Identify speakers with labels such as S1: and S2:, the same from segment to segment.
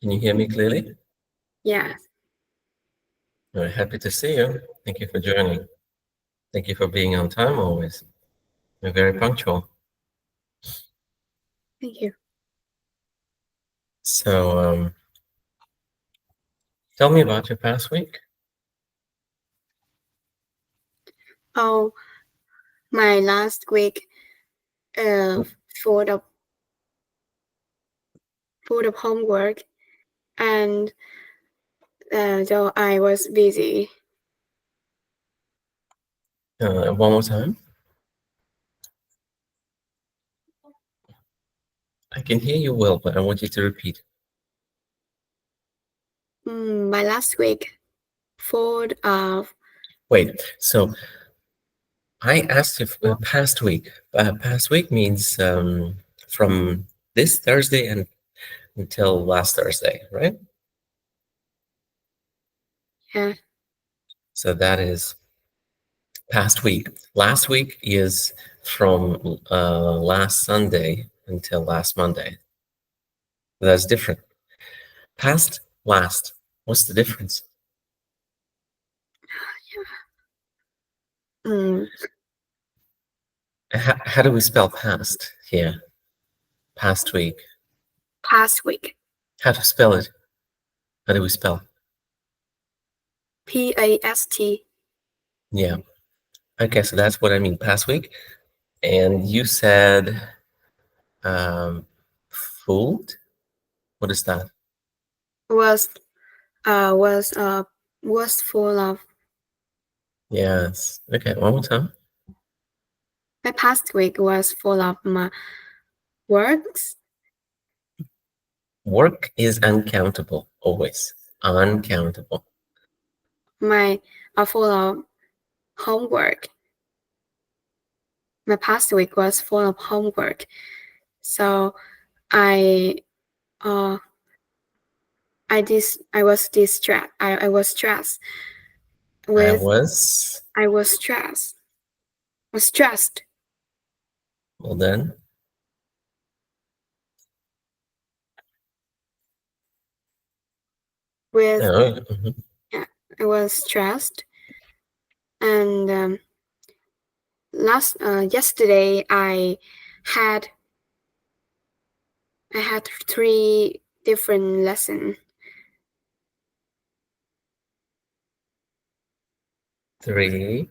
S1: Can you hear me clearly?
S2: Yes,
S1: Very happy to see you. Thank you for joining. Thank you for being on time always. You're very punctual.
S2: thank you.
S1: So, tell me about your past week.
S2: Oh, my last week, full of homework, and so I was busy.
S1: One more time. I can hear you well, but I want you to repeat.
S2: My last week, full of
S1: Wait, so I asked you for past week. Past week means from this Thursday and until last Thursday, right?
S2: yeah,
S1: So that is past week. Last week is from last Sunday until last Monday. That's different. Past, last. What's the difference?
S2: mm,
S1: How do we spell past here? Past week.
S2: past week,
S1: How to spell it? How do we spell?
S2: past.
S1: Yeah. Okay, so that's what I mean, past week. And you said fooled? What is that?
S2: was was full of.
S1: Yes. Okay, one more time.
S2: My past week was full of my works.
S1: Work is uncountable, always. Uncountable.
S2: My full of homework. My past week was full of homework, so I uh I was distressed. I was stressed
S1: I
S2: with
S1: was,
S2: I was stressed. Was stressed
S1: well then.
S2: with
S1: Oh, mhm.
S2: yeah, I was stressed, and yesterday had I had 3 different lessons.
S1: 3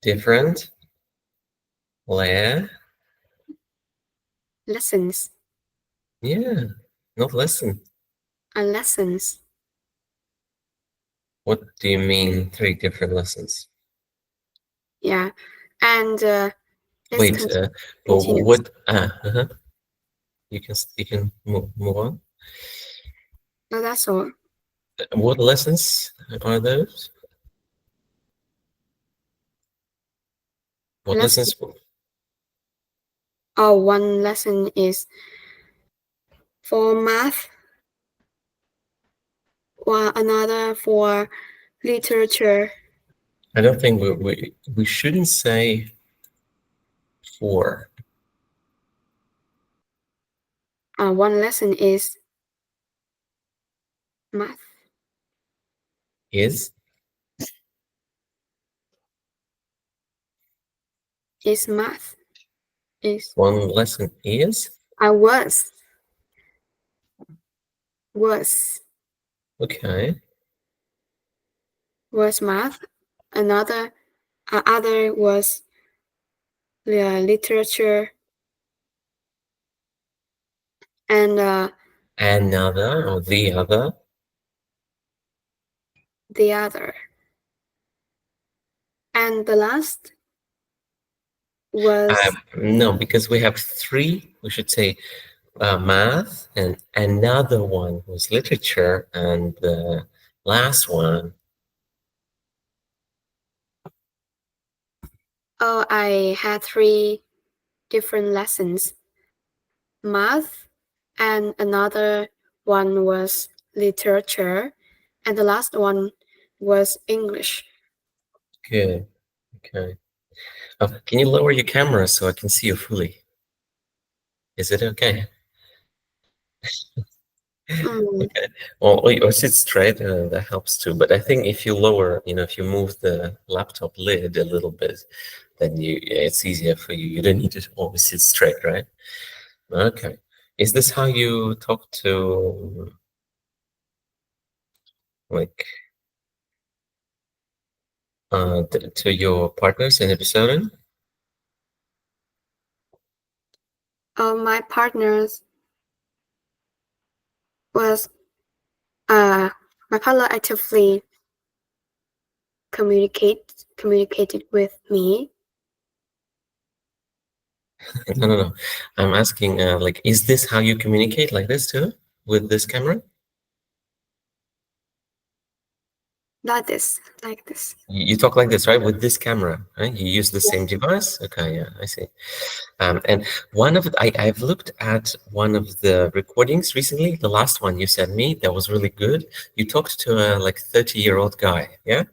S1: different
S2: Lessons
S1: yeah, not lesson.
S2: and lessons.
S1: What do you mean 3 different lessons?
S2: Yeah, and let's
S1: Wait,
S2: continue.
S1: what? You can move on.
S2: No, that's all.
S1: What lessons are those? What
S2: Lesson.
S1: lessons?
S2: Oh, one lesson is for math, while another for literature.
S1: I don't think we shouldn't say 4.
S2: One lesson is math.
S1: Is
S2: Is math. Is
S1: one lesson is
S2: I was
S1: okay.
S2: was math. Another other was literature, and
S1: Another or the other.
S2: the other, and the last was
S1: No, because we have 3. We should say math, and another one was literature, and the last one.
S2: oh, I had 3 different lessons: math, and another one was literature, and the last one was English.
S1: Good. Okay. Can you lower your camera so I can see you fully? Is it okay?
S2: Mm,
S1: Okay. Or sit straight, that helps too. But I think if you lower, if you move the laptop lid a little bit, then it's easier for you. You don't need to always sit straight, right? Okay. Is this how you talk to, like, to your partners in episode?
S2: my partners was my partner actively communicated with me.
S1: No, no, no. I'm asking, like, is this how you communicate like this too, with this camera?
S2: Like this.
S1: You talk like this, right? With this camera, right? You use the same
S2: Yes.
S1: device? Okay, yeah, I see. And I've looked at one of the recordings recently, the last one you sent me, that was really good. You talked to a like 30-year-old guy, yeah?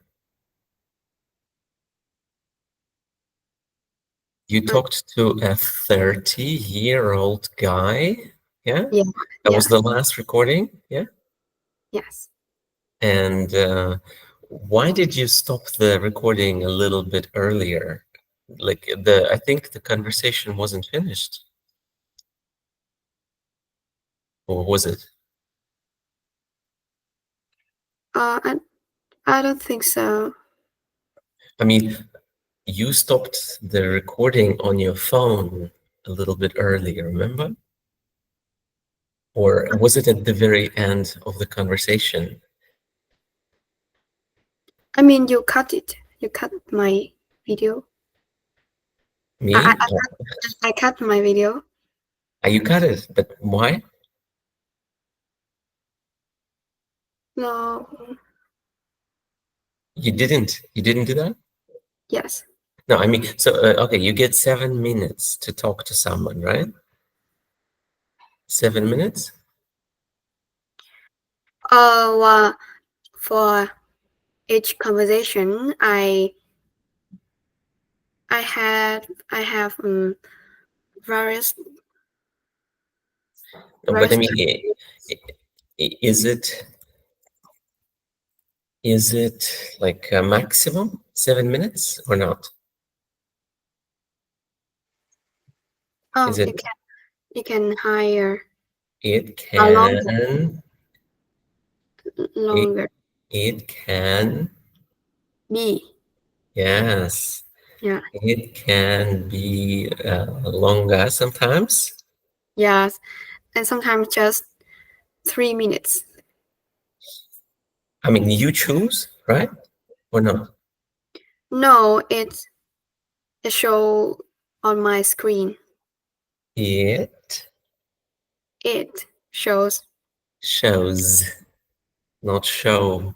S1: You
S2: Uh,
S1: talked to a 30-year-old guy, yeah?
S2: yeah.
S1: That was
S2: Yes.
S1: the last recording, yeah?
S2: Yes.
S1: And why did you stop the recording a little bit earlier? Like I think the conversation wasn't finished, or was it?
S2: I I don't think so.
S1: I mean, you stopped the recording on your phone a little bit earlier, remember? Or was it at the very end of the conversation?
S2: I mean, you cut it. You cut my video. I
S1: Me?
S2: I, I cut my video.
S1: You cut it, but why?
S2: No.
S1: You didn't. You didn't do that?
S2: Yes.
S1: No, I mean, so, okay, you get 7 minutes to talk to someone, right? 7 minutes?
S2: Well, for each conversation, I have various
S1: No, but I
S2: various.
S1: mean, is it like a maximum 7 minutes or not?
S2: Oh,
S1: Is it?
S2: you can hire
S1: It
S2: a longer
S1: can. It,
S2: longer
S1: it can.
S2: be.
S1: Yes.
S2: Yeah.
S1: It can be longer sometimes.
S2: Yes, and sometimes just 3 minutes.
S1: I mean, you choose, right? Or not?
S2: No, it show on my screen.
S1: It
S2: It shows.
S1: shows, not show.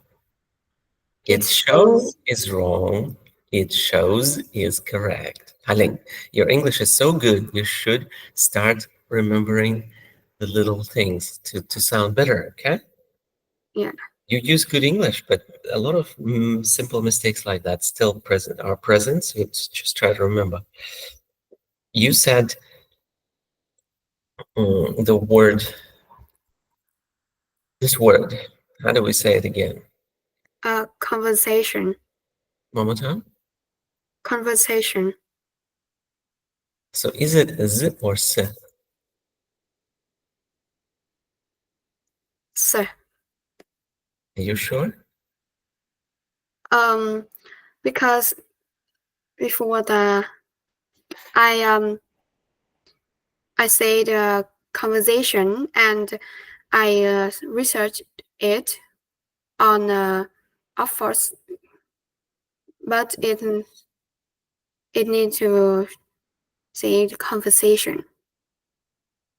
S2: It
S1: It show
S2: shows.
S1: is wrong. It shows is correct. Haling, your English is so good. You should start remembering the little things to sound better, okay?
S2: Yeah.
S1: You use good English, but a lot of simple mistakes like that still are present. So just try to remember. You said the word, this word. How do we say it again?
S2: Conversation.
S1: One more time.
S2: Conversation.
S1: So is it z or s? Are
S2: So,
S1: you sure?
S2: because before the I say the conversation and I researched it on Oxford, but it need to say the conversation.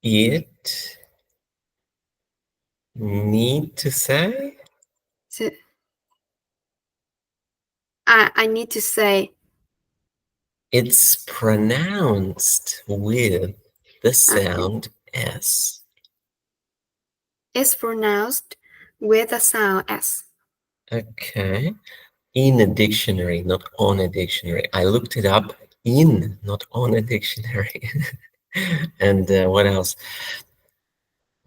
S1: It need to say?
S2: So I need to say
S1: It's pronounced with the
S2: uh,
S1: sound S.
S2: it's pronounced with a sound S.
S1: Okay. In a dictionary, not on a dictionary. I looked it up in, not on a dictionary. And what else?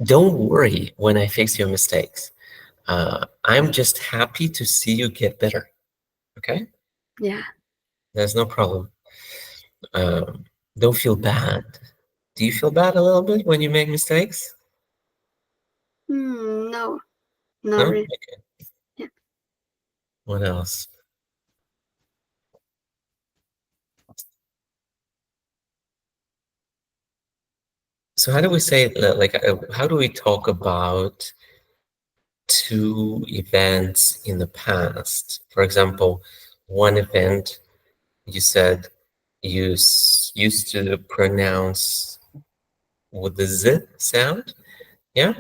S1: Don't worry when I fix your mistakes. I'm just happy to see you get better. Okay?
S2: Yeah.
S1: There's no problem. Um, don't feel bad. Do you feel bad a little bit when you make mistakes?
S2: No, not
S1: No?
S2: really.
S1: Okay.
S2: Yeah.
S1: What else? So how do we say, like, how do we talk about two events in the past? For example, one event you said you used to pronounce with the Z sound. Yeah?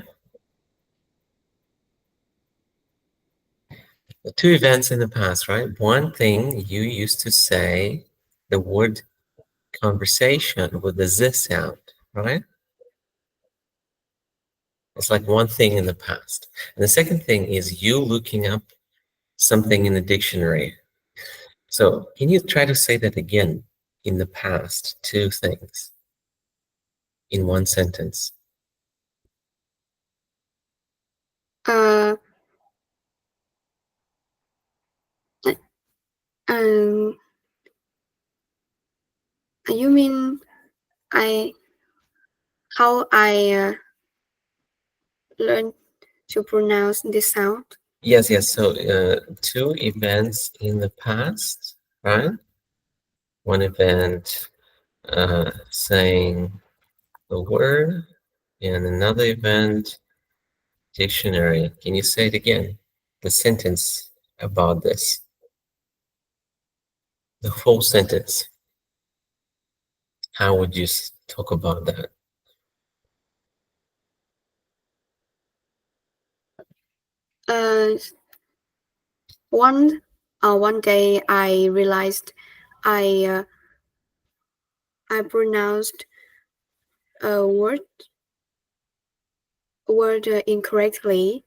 S1: The two events in the past, right? One thing you used to say the word conversation with the Z sound, right? It's like one thing in the past. And the second thing is you looking up something in the dictionary. So can you try to say that again in the past, two things in one sentence?
S2: Uh, um, you mean I how I learned to pronounce this sound?
S1: Yes, yes. So two events in the past, right? One event saying the word, and another event dictionary. Can you say it again? The sentence about this, the whole sentence. How would you talk about that?
S2: Uh, one day I realized I I pronounced a word incorrectly.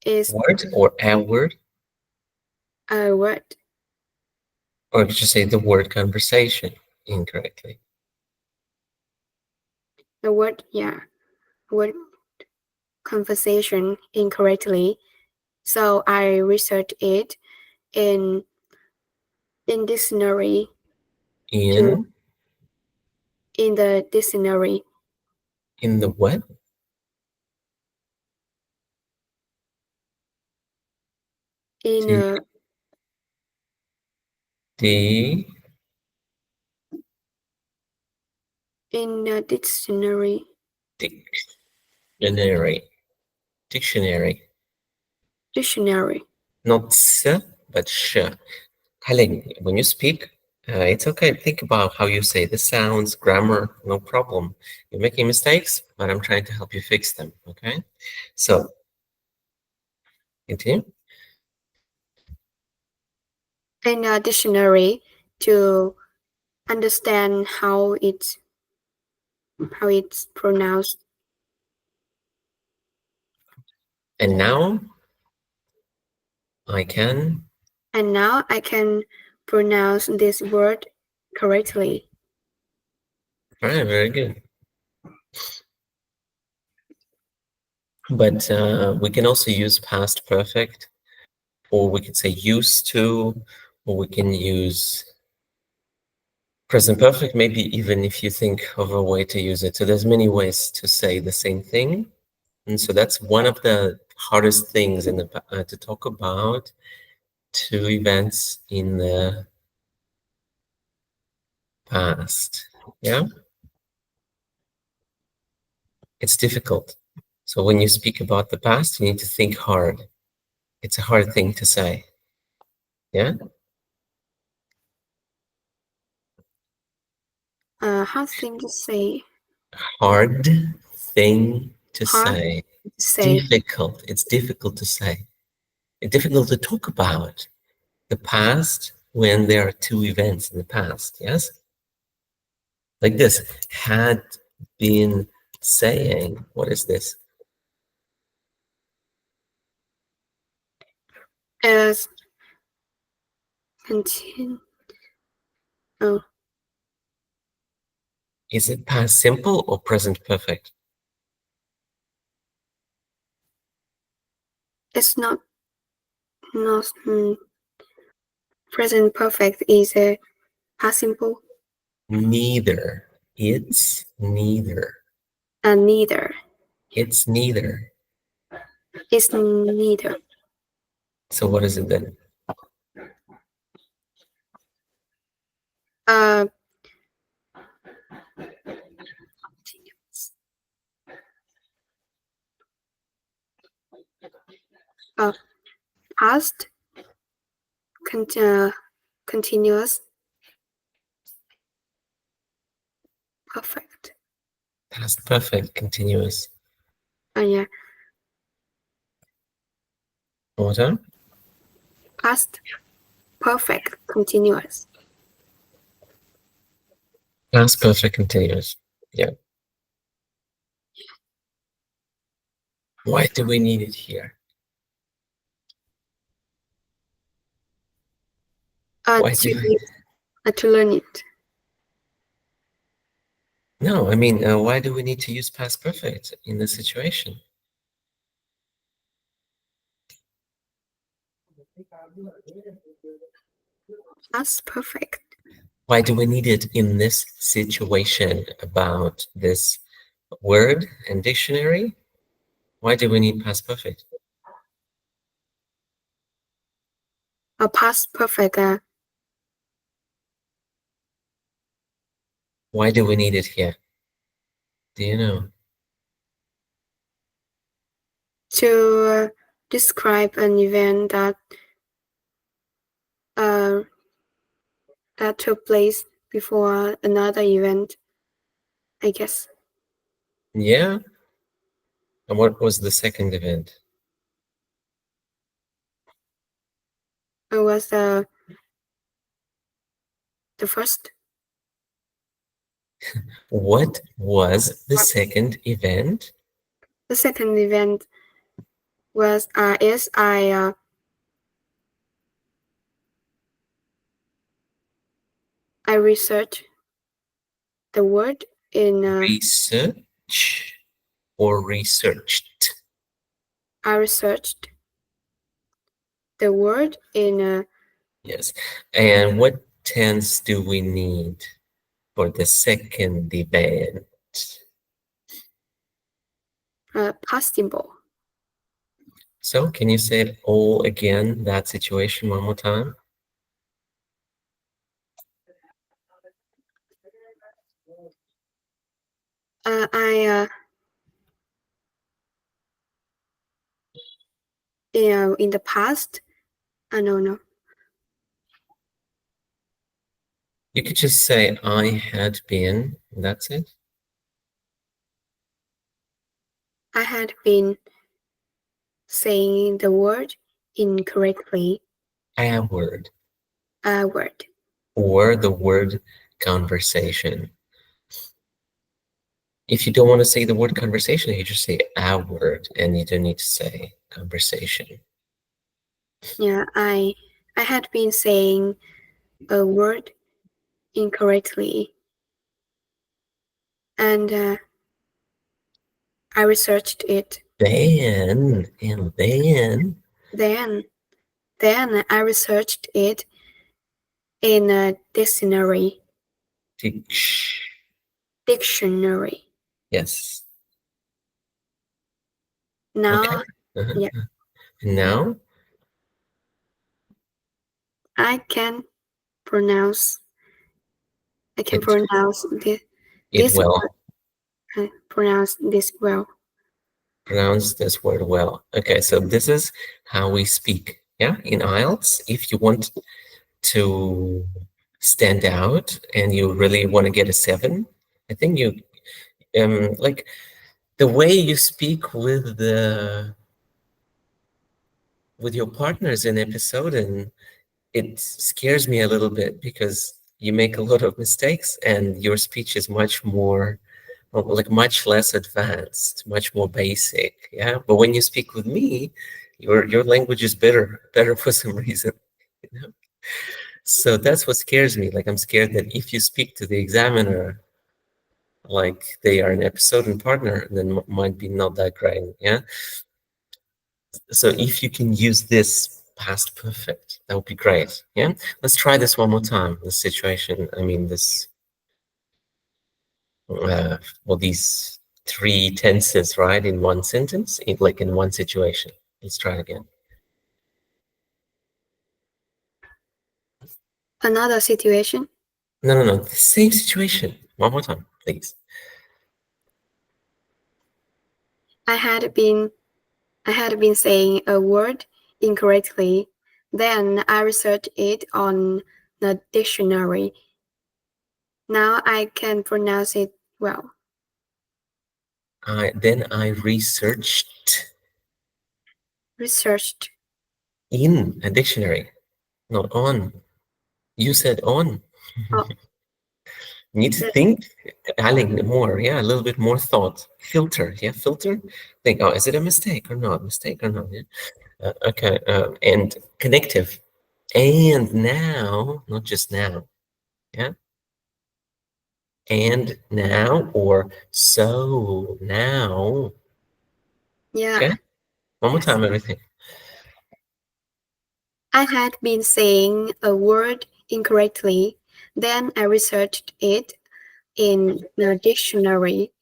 S2: Is
S1: Word or a word?
S2: a word
S1: Or did you say the word conversation incorrectly?
S2: yeah, word conversation incorrectly. So I researched it in dictionary to
S1: In
S2: in the dictionary
S1: in the what?
S2: in
S1: To
S2: a
S1: the
S2: in a dictionary.
S1: dictionary. Dictionary.
S2: Dictionary.
S1: Not s, but sh. Helen, when you speak, it's okay. Think about how you say the sounds, grammar, no problem. You're making mistakes, but I'm trying to help you fix them. Okay? So, continue.
S2: In a dictionary to understand how it's pronounced.
S1: And now I can.
S2: And now I can pronounce this word correctly.
S1: All right, very good. But we can also use past perfect, or we could say used to, or we can use present perfect, maybe even if you think of a way to use it. So there's many ways to say the same thing. And so that's one of the hardest things in to talk about two events in the past. Yeah, it's difficult. So when you speak about the past, you need to think hard. It's a hard thing to say. Yeah.
S2: Hard thing to say.
S1: Hard thing to
S2: Hard
S1: say.
S2: to say.
S1: Difficult. It's difficult to say. It's difficult to talk about the past when there are two events in the past. Yes. Like this, had been saying. What is this?
S2: As continue. Oh,
S1: Is it past simple or present perfect?
S2: It's not present perfect is a past simple.
S1: Neither. It's neither.
S2: And neither.
S1: It's neither.
S2: It's neither.
S1: So what is it then?
S2: Past continuous perfect.
S1: Past perfect continuous.
S2: Yeah.
S1: One more time.
S2: Past perfect continuous.
S1: Past perfect continuous. Yeah. Why do we need it here? Why do
S2: to learn it.
S1: No, I mean, why do we need to use past perfect in this situation?
S2: Past perfect.
S1: Why do we need it in this situation about this word and dictionary? Why do we need past perfect?
S2: A past perfect.
S1: Why do we need it here? Do you know?
S2: To describe an event that took place before another event, I guess.
S1: Yeah. And what was the second event?
S2: It was the first.
S1: What was the second event?
S2: The second event was I researched the word in
S1: Research or researched?
S2: I researched the word in
S1: Yes. And what tense do we need for the second event?
S2: past simple.
S1: So can you say it all again, that situation one more time?
S2: In the past, I don't know.
S1: You could just say, I had been, and that's it.
S2: I had been saying the word incorrectly.
S1: A word.
S2: A word.
S1: Or the word conversation. If you don't want to say the word conversation, you just say a word, and you don't need to say conversation.
S2: Yeah, I had been saying a word incorrectly, and I researched it.
S1: Then
S2: I researched it in a dictionary. Dictionary.
S1: Yes.
S2: Now,
S1: Okay.
S2: yeah,
S1: Now
S2: I can pronounce. I can
S1: it
S2: pronounce
S1: it
S2: this
S1: well.
S2: word. I pronounce this well.
S1: Pronounce this word well. Okay, so this is how we speak. Yeah, in IELTS, if you want to stand out and you really want to get a 7, I think you like the way you speak with your partners in episode, and it scares me a little bit because you make a lot of mistakes and your speech is much more like much less advanced, much more basic. Yeah, but when you speak with me, your language is better for some reason, you know. So that's what scares me. Like I'm scared that if you speak to the examiner like they are an episode and partner, then might be not that great. Yeah. So if you can use this past perfect, that would be great. Yeah. Let's try this one more time. The situation, I mean, this, well, these three tenses, right, in one sentence, like in one situation. Let's try it again.
S2: Another situation.
S1: No. The same situation. One more time, please.
S2: I had been saying a word incorrectly. Then I researched it on the dictionary. Now I can pronounce it well.
S1: Then I researched
S2: Researched.
S1: in a dictionary, not on. You said on.
S2: Oh,
S1: You need to think, adding more, yeah, a little bit more thought. Filter, yeah, filter. Think, oh, is it a mistake or not? Mistake or not? Yeah. Okay, and connective. And now, not just now, yeah. And now, or so now.
S2: yeah.
S1: Okay, one more
S2: Yes.
S1: time, everything.
S2: I had been saying a word incorrectly. Then I researched it in the dictionary.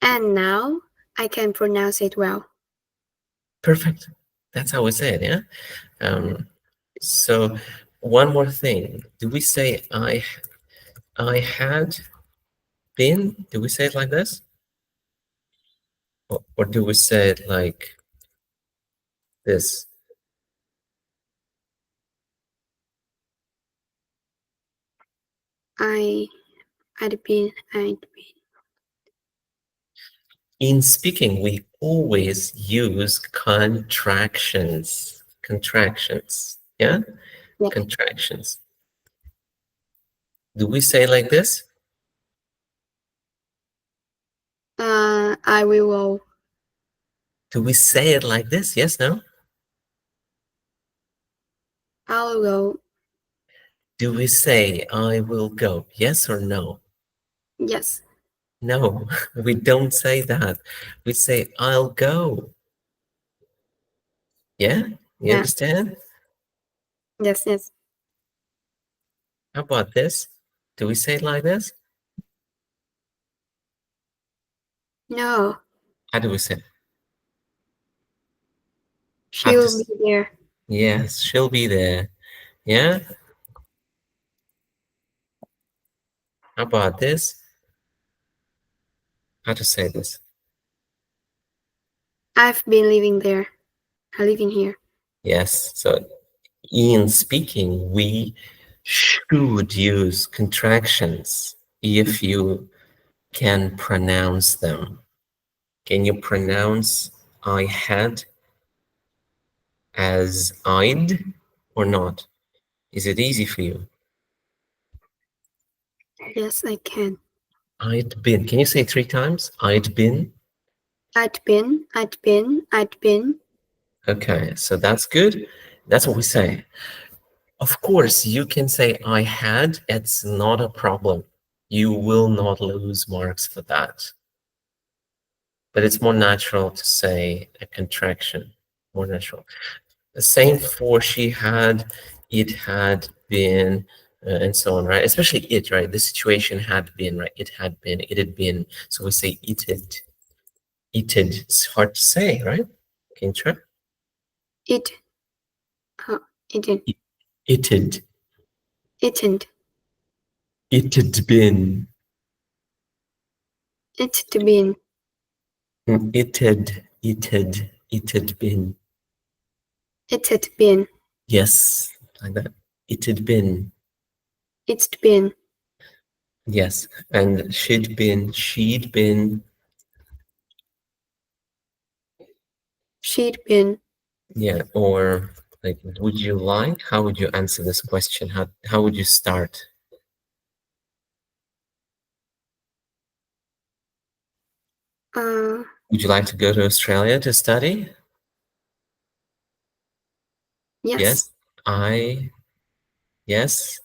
S2: And now I can pronounce it well.
S1: Perfect. That's how we say it, yeah. So one more thing. Do we say I had been? Do we say it like this? Or do we say it like this?
S2: I'd been.
S1: In speaking, we always use contractions. Contractions. Yeah?
S2: Yeah.
S1: Contractions. Do we say like this?
S2: I will.
S1: Do we say it like this? Yes, no?
S2: I'll go.
S1: Do we say I will go? Yes or no?
S2: Yes.
S1: No, we don't say that. We say I'll go. Yeah? You
S2: Yeah.
S1: understand?
S2: Yes. Yes.
S1: How about this? Do we say it like this?
S2: No.
S1: How do we say it? How to,
S2: She'll be there.
S1: yes, she'll be there. Yeah? How about this? How to say this?
S2: I've been living there. I'm living here.
S1: Yes. So in speaking, we should use contractions if you can pronounce them. Can you pronounce I had as I'd or not? Is it easy for you?
S2: Yes, I can.
S1: I'd been. Can you say it 3 times? I'd been.
S2: I'd been. I'd been. I'd been.
S1: Okay, so that's good. That's what we say. Of course, you can say I had. It's not a problem. You will not lose marks for that. But it's more natural to say a contraction. More natural. The same for she had, it had been, and so on, right? Especially it, right? The situation had been, right? It had been, it had been. So we say it had, it had. It's hard to say, right? Can you try?
S2: It. It.
S1: It, it had,
S2: Itn't.
S1: it had been,
S2: It's to been.
S1: it had been.
S2: It had been.
S1: Yes, like that. It had been.
S2: It's been.
S1: Yes, and she'd been, she'd been.
S2: She'd been.
S1: Yeah, or like, would you like? How would you answer this question? How would you start?
S2: Uh.
S1: Would you like to go to Australia to study?
S2: Yes.
S1: Yes, I, yes.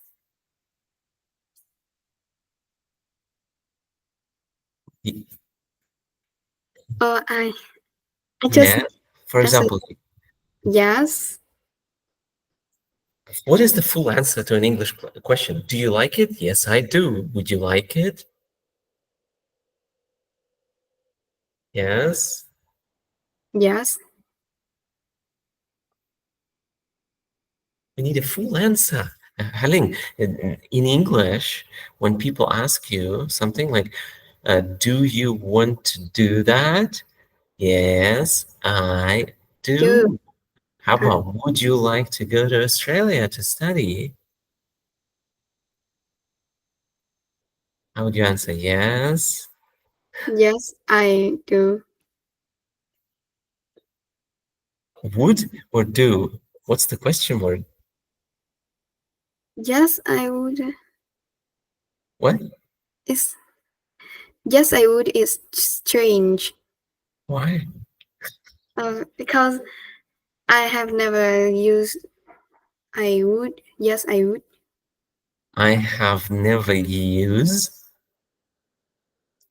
S1: y-
S2: I. I just.
S1: Yeah. For
S2: That's
S1: example,
S2: Yes.
S1: What is the full answer to an English question? Do you like it? Yes, I do. Would you like it? Yes.
S2: Yes.
S1: We need a full answer. Haling, in English, when people ask you something like, do you want to do that? Yes, I
S2: Do.
S1: do. How
S2: Uh,
S1: about, would you like to go to Australia to study? How would you answer? Yes.
S2: yes, I do.
S1: Would or do? What's the question word?
S2: Yes, I would.
S1: What?
S2: Is yes, I would is strange.
S1: Why?
S2: Because I have never used I would. Yes, I would.
S1: I have never used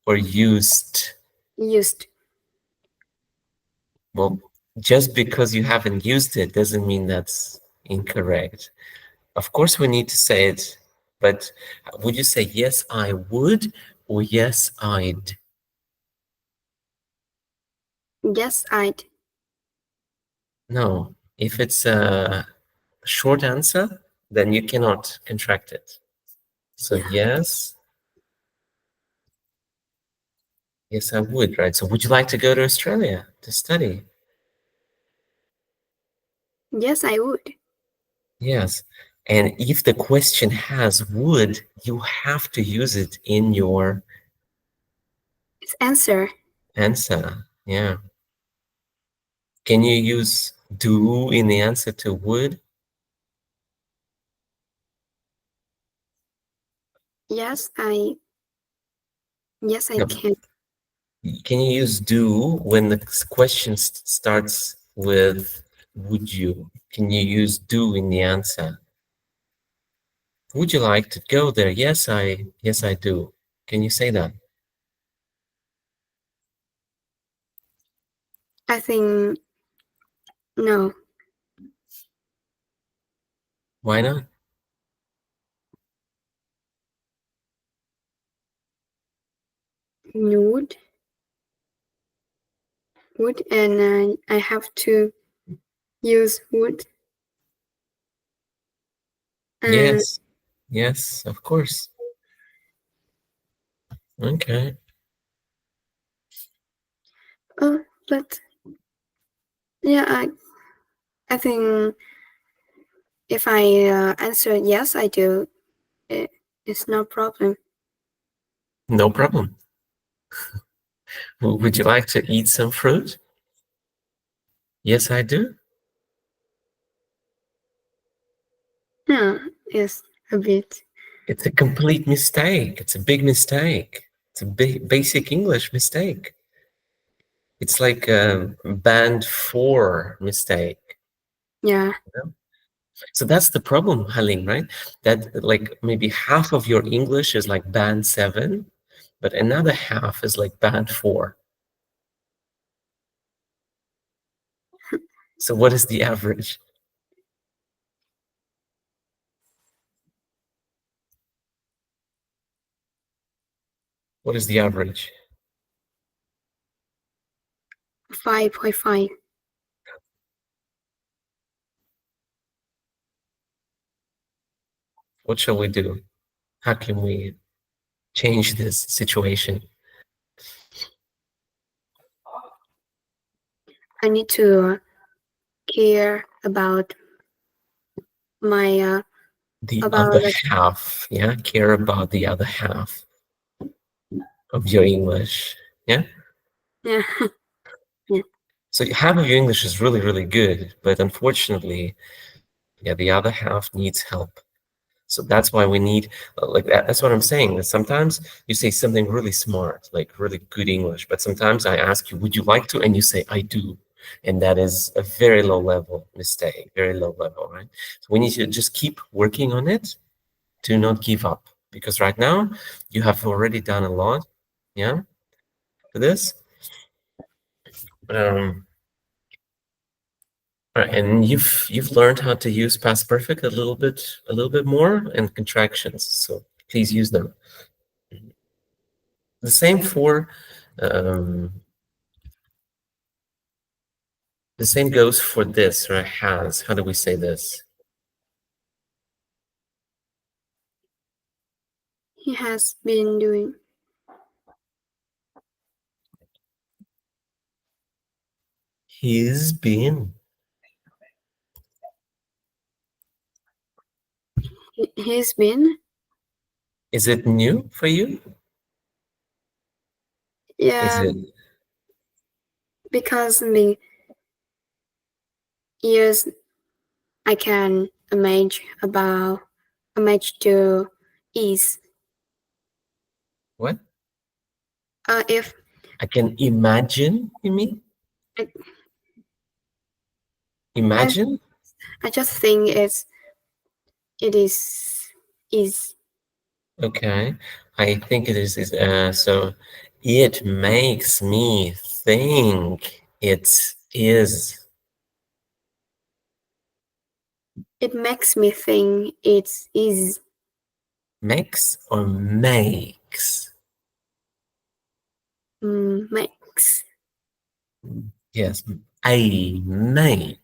S1: or used.
S2: Used.
S1: Well, just because you haven't used it doesn't mean that's incorrect. Of course, we need to say it, but would you say yes, I would, or yes, I'd?
S2: Yes, I'd.
S1: No. If it's a short answer, then you cannot contract it. So
S2: Yeah.
S1: yes, yes, I would, right? So would you like to go to Australia to study?
S2: Yes, I would.
S1: Yes. And if the question has would, you have to use it in your
S2: It's answer.
S1: answer. Yeah. Can you use do in the answer to would?
S2: Yes, I. Yes, I
S1: No.
S2: can.
S1: Can you use do when the question starts with would you? Can you use do in the answer? Would you like to go there? Yes, I do. Can you say that?
S2: I think no.
S1: Why not?
S2: Would. Would, and I have to use would. And
S1: Yes. Yes, of course. Okay.
S2: but yeah, I think if I answer yes, I do, it's no problem.
S1: No problem. Would you like to eat some fruit? Yes, I do.
S2: Yeah, it's a bit.
S1: It's a complete mistake. It's a big mistake. It's a basic English mistake. It's like a band 4 mistake.
S2: Yeah.
S1: So that's the problem, Halim, right? That like maybe half of your English is like band 7, but another half is like band 4. So what is the average? What is the average?
S2: 5.5.
S1: What shall we do? How can we change this situation?
S2: I need to care about my
S1: The other
S2: about
S1: half, yeah? Care about the other half of your English, yeah?
S2: yeah. Yeah.
S1: So half of your English is really, really good, but unfortunately, yeah, the other half needs help. So that's why we need, like, that's what I'm saying. That sometimes you say something really smart, like really good English, but sometimes I ask you, would you like to? And you say, I do. And that is a very low level mistake, very low level, right? So we need to just keep working on it. Do not give up, because right now you have already done a lot, yeah, for this. All right. and you've learned how to use past perfect a little bit more, and contractions. So please use them. The same for the same goes for this, right? Has. How do we say this?
S2: He has been doing.
S1: He's been.
S2: He's been.
S1: Is it new for you? Is
S2: Yeah,
S1: it?
S2: because the years I can imagine to is.
S1: What?
S2: If
S1: I can imagine, you mean?
S2: I,
S1: Imagine?
S2: I just think it is.
S1: Okay. I think it is, so it makes me think it is.
S2: It makes me think it is.
S1: Makes or makes?
S2: Makes.
S1: Yes, I make.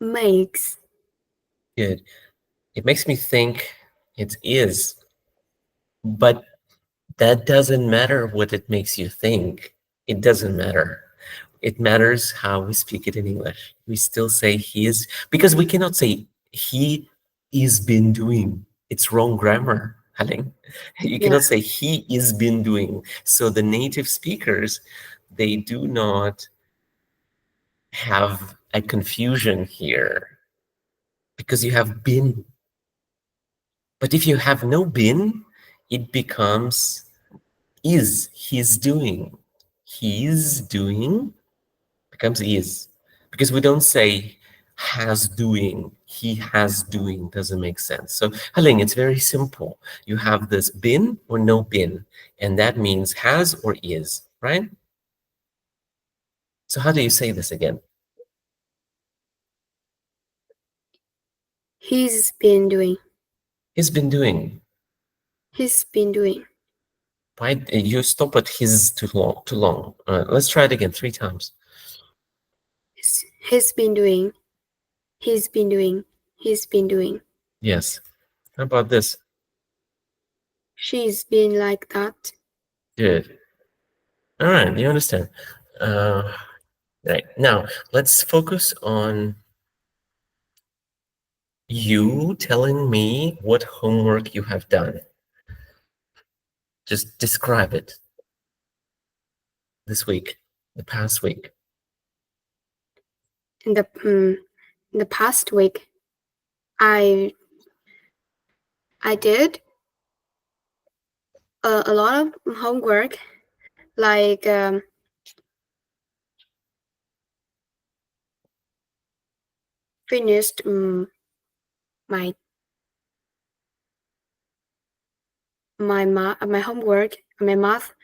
S2: Makes.
S1: Good. It makes me think it is, but that doesn't matter what it makes you think. It doesn't matter. It matters how we speak it in English. We still say he is, because we cannot say he is been doing. It's wrong grammar, Haling. You
S2: Yeah.
S1: cannot say he is been doing. So the native speakers, they do not have a confusion here because you have been. But if you have no been, it becomes is. He's doing. He's doing becomes is. Because we don't say has doing, he has doing, doesn't make sense. So Haling, it's very simple. You have this been or no been, and that means has or is, right? So how do you say this again?
S2: He's been doing.
S1: He's been doing.
S2: He's been doing.
S1: Why you stop at his too long? Too long. Let's try it again 3 times.
S2: He's been doing. He's been doing. He's been doing.
S1: Yes. How about this?
S2: She's been like that.
S1: Good. All right, you understand. Right now, let's focus on you telling me what homework you have done. Just describe it this week, the past week.
S2: In the past week, I did a lot of homework, like finished my my homework, my math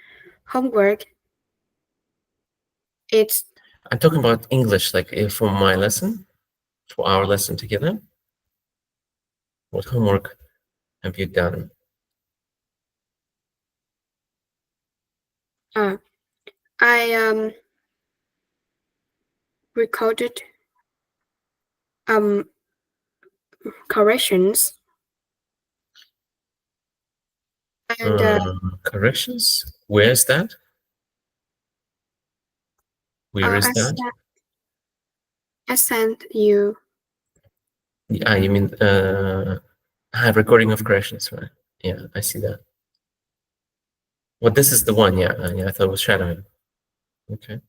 S2: homework. It's.
S1: I'm talking about English, like for my lesson, for our lesson together. What homework have you done?
S2: I recorded corrections and
S1: Corrections? Where's that? Where is that?
S2: I sent you.
S1: You mean recording of corrections, right? Yeah, I see that. Well, this is the one, yeah. I thought it was shadowing. Okay.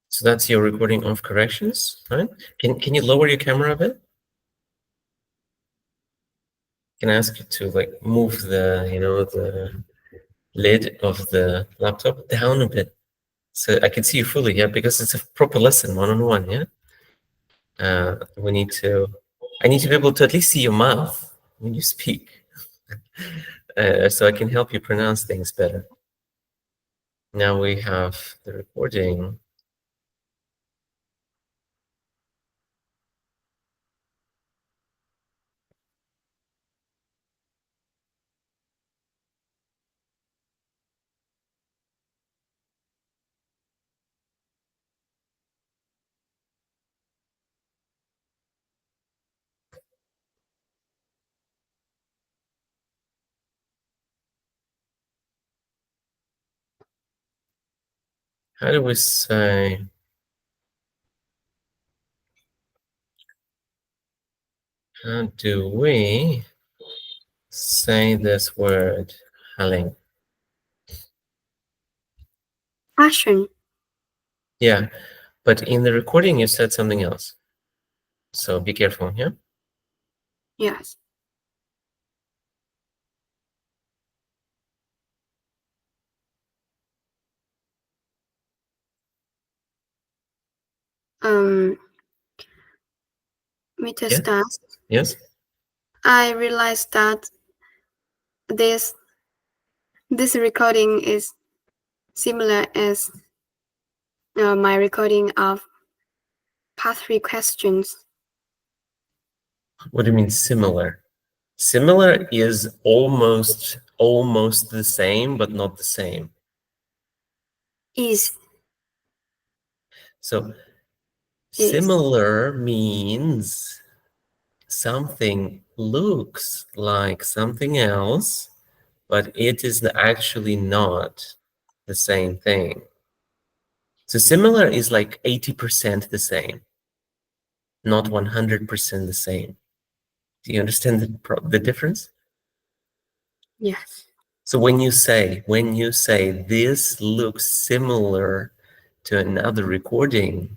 S1: So that's your recording of corrections, right? Can you lower your camera a bit? Can I ask you to like move the the lid of the laptop down a bit so I can see you fully, yeah, because it's a proper lesson, one-on-one, yeah. I need to be able to at least see your mouth when you speak. So I can help you pronounce things better. Now we have the recording. How do we say? How do we say this word, Haling?
S2: Passion.
S1: Yeah, but in the recording you said something else. So be careful, yeah?
S2: Yes. Mr.
S1: Yeah.
S2: Stas,
S1: Yes.
S2: I realized that this recording is similar as my recording of past 3 questions.
S1: What do you mean similar? Similar is almost the same, but not the same.
S2: Is.
S1: So
S2: Is.
S1: similar means something looks like something else, but it is actually not the same thing. So similar is like 80% the same, not 100% the same. Do you understand the difference?
S2: Yes.
S1: So when you say this looks similar to another recording,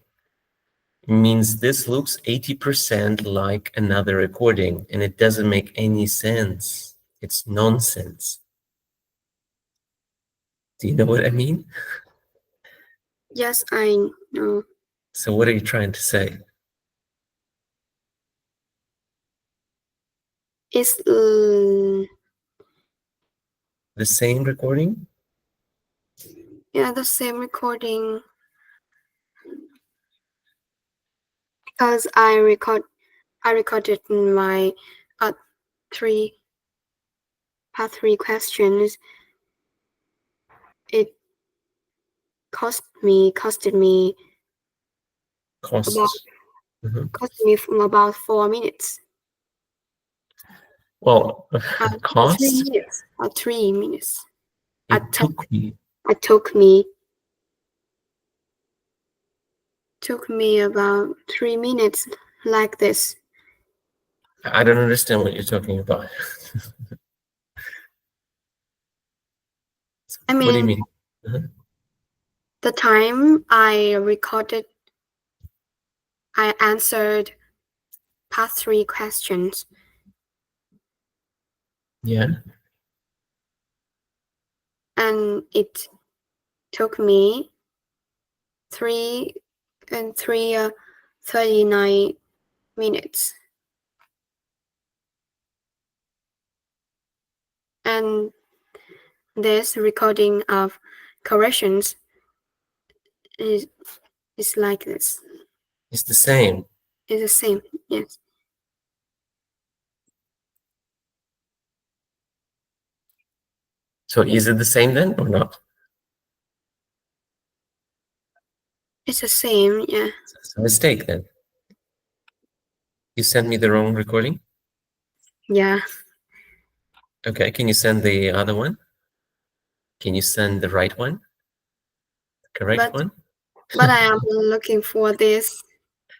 S1: it means this looks 80% like another recording, and it doesn't make any sense. It's nonsense. Do you know what I mean?
S2: Yes, I know.
S1: So what are you trying to say?
S2: It's
S1: The same recording?
S2: yeah, the same recording because I recorded my three past 3 questions. It costed me about from about 4 minutes.
S1: Well,
S2: 3
S1: cost,
S2: minutes. 3 minutes.
S1: it took me.
S2: It took me about 3 minutes like this.
S1: I don't understand what you're talking about.
S2: I mean,
S1: what do you mean?
S2: the time I recorded, I answered past 3 questions.
S1: Yeah.
S2: And it took me 39 minutes. And this recording of corrections is like this.
S1: It's the same.
S2: It's the same, yes.
S1: So is it the same then or not?
S2: It's the same, yeah.
S1: It's a mistake then. You sent me the wrong recording?
S2: Yeah.
S1: Okay, can you send the other one? Can you send the right one? Correct one?
S2: But I am looking for this.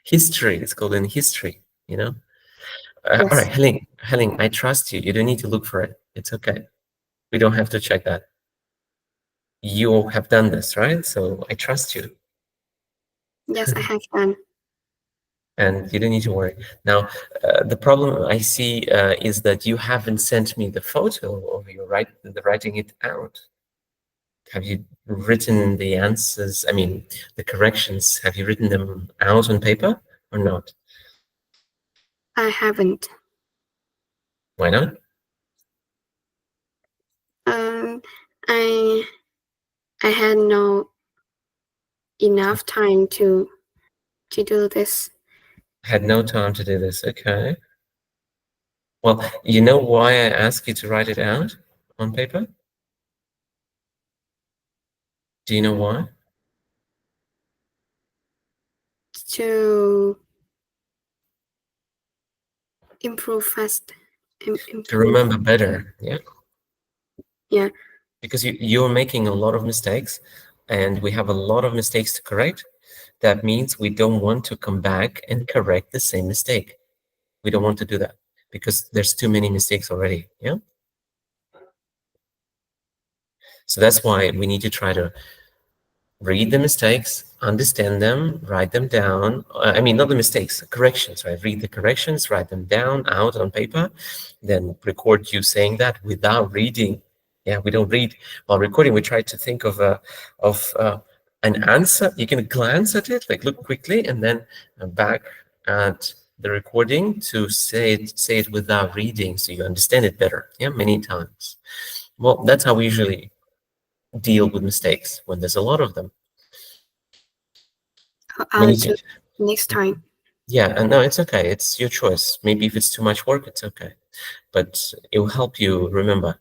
S1: History, it's called in history, you know?
S2: Yes.
S1: All right, Helen, I trust you. You don't need to look for it. It's okay. We don't have to check that. You have done this, right? So I trust you.
S2: Yes, I have done.
S1: And you don't need to worry. Now, the problem I see is that you haven't sent me the photo of you writing it out. Have you written the answers? I mean, the corrections, have you written them out on paper or not?
S2: I haven't.
S1: Why not?
S2: I I had no enough time to do this.
S1: Had no time to do this. Okay. Well, you know why I ask you to write it out on paper? Do you know why?
S2: To improve fast.
S1: To remember better. Yeah.
S2: Yeah.
S1: Because you're making a lot of mistakes, and we have a lot of mistakes to correct. That means we don't want to come back and correct the same mistake. We don't want to do that because there's too many mistakes already. Yeah. So that's why we need to try to read the mistakes, understand them, write them down. I mean, not the mistakes, corrections, right? Read the corrections, write them down out on paper, then record you saying that without reading. Yeah, we don't read while recording. We try to think of an answer. You can glance at it, like look quickly, and then back at the recording to say it without reading, so you understand it better. Yeah, many times. Well, that's how we usually deal with mistakes when there's a lot of them.
S2: I'll do next time.
S1: Yeah, and no, it's okay. It's your choice. Maybe if it's too much work, it's okay, but it will help you remember.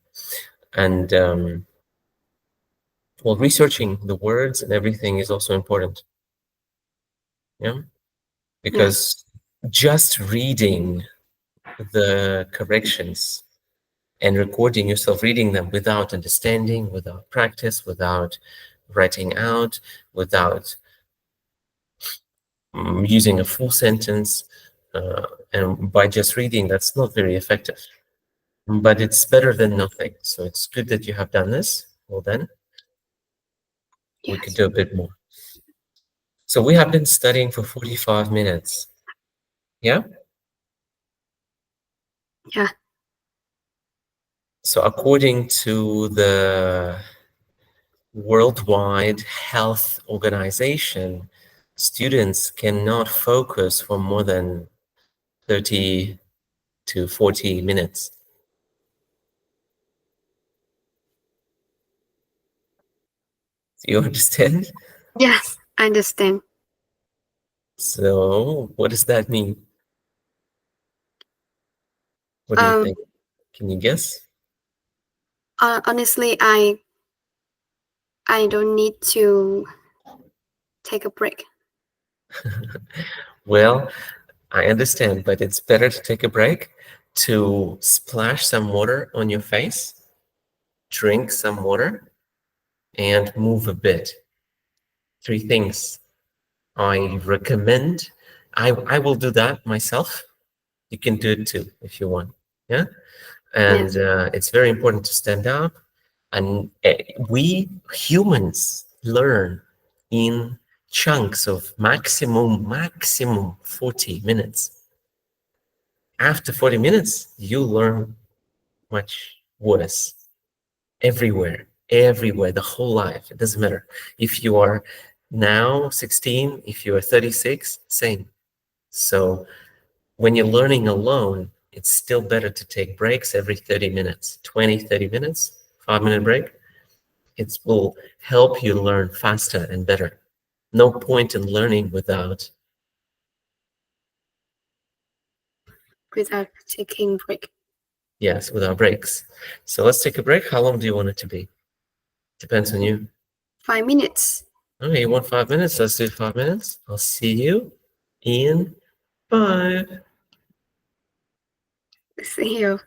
S1: And well, researching the words and everything is also important. Yeah, because just reading the corrections and recording yourself reading them without understanding, without practice, without writing out, without using a full sentence, and by just reading, that's not very effective. But it's better than nothing. So it's good that you have done this. Well, then we could do a bit more. So we have been studying for 45 minutes. Yeah.
S2: Yeah.
S1: So according to the Worldwide Health Organization, students cannot focus for more than 30 to 40 minutes. Do you understand?
S2: Yes, I understand.
S1: So what does that mean? What do you think? Can you guess?
S2: Honestly, I don't need to take a break.
S1: Well, I understand, but it's better to take a break, to splash some water on your face, drink some water, and move a bit. 3 things I recommend. I will do that myself. You can do it too if you want. Yeah. And it's very important to stand up. And we humans learn in chunks of maximum 40 minutes. After 40 minutes, you learn much worse everywhere, the whole life. It doesn't matter if you are now 16, if you are 36, same. So when you're learning alone, it's still better to take breaks every 30 minutes, 20, 30 minutes, 5-minute break. It will help you learn faster and better. No point in learning without
S2: taking break.
S1: Yes, without breaks. So let's take a break. How long do you want it to be? Depends on you.
S2: 5 minutes.
S1: Okay, you want 5 minutes? Let's do 5 minutes. I'll see you in 5.
S2: See you.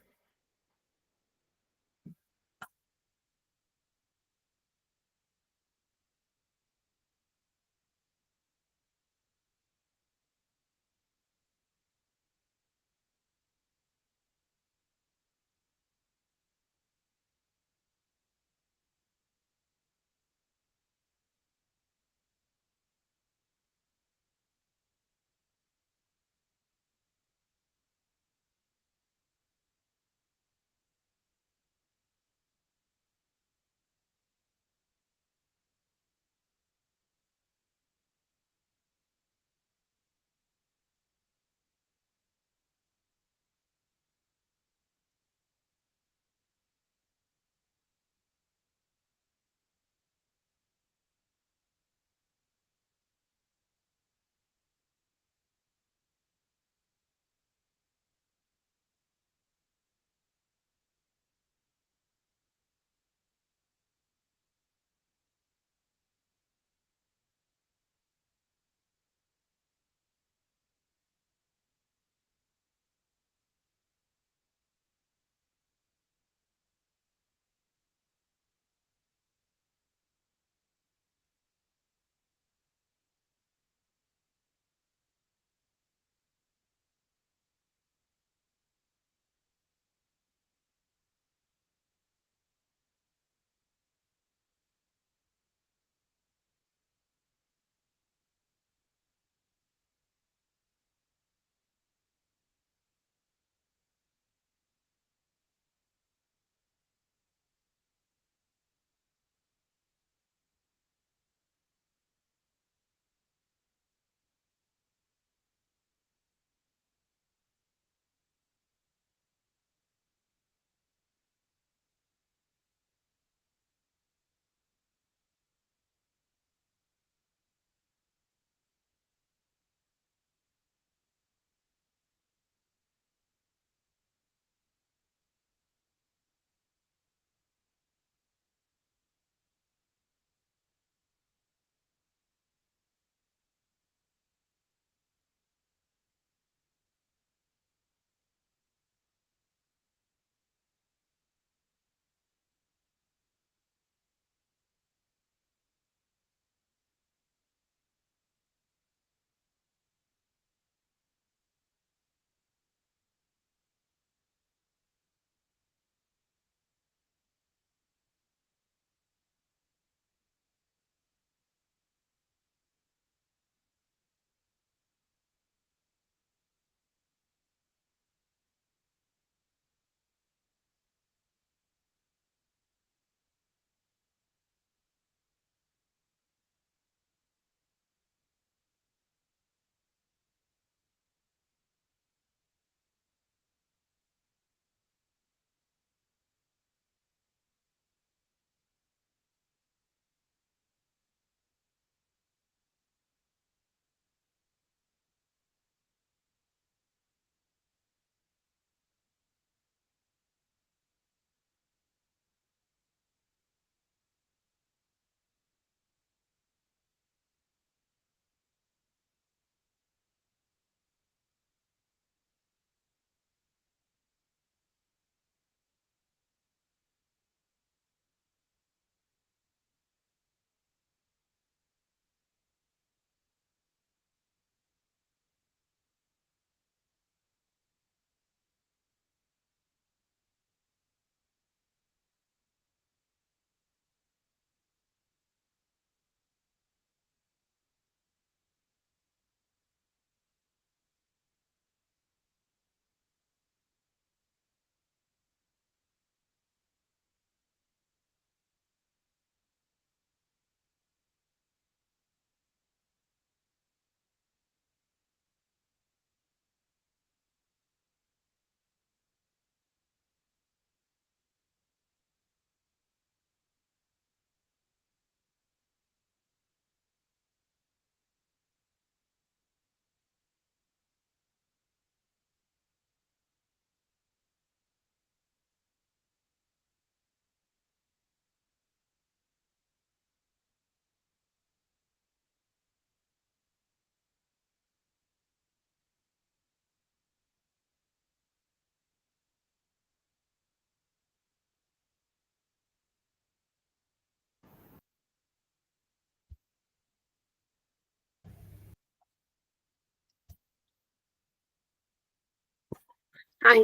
S2: Hi.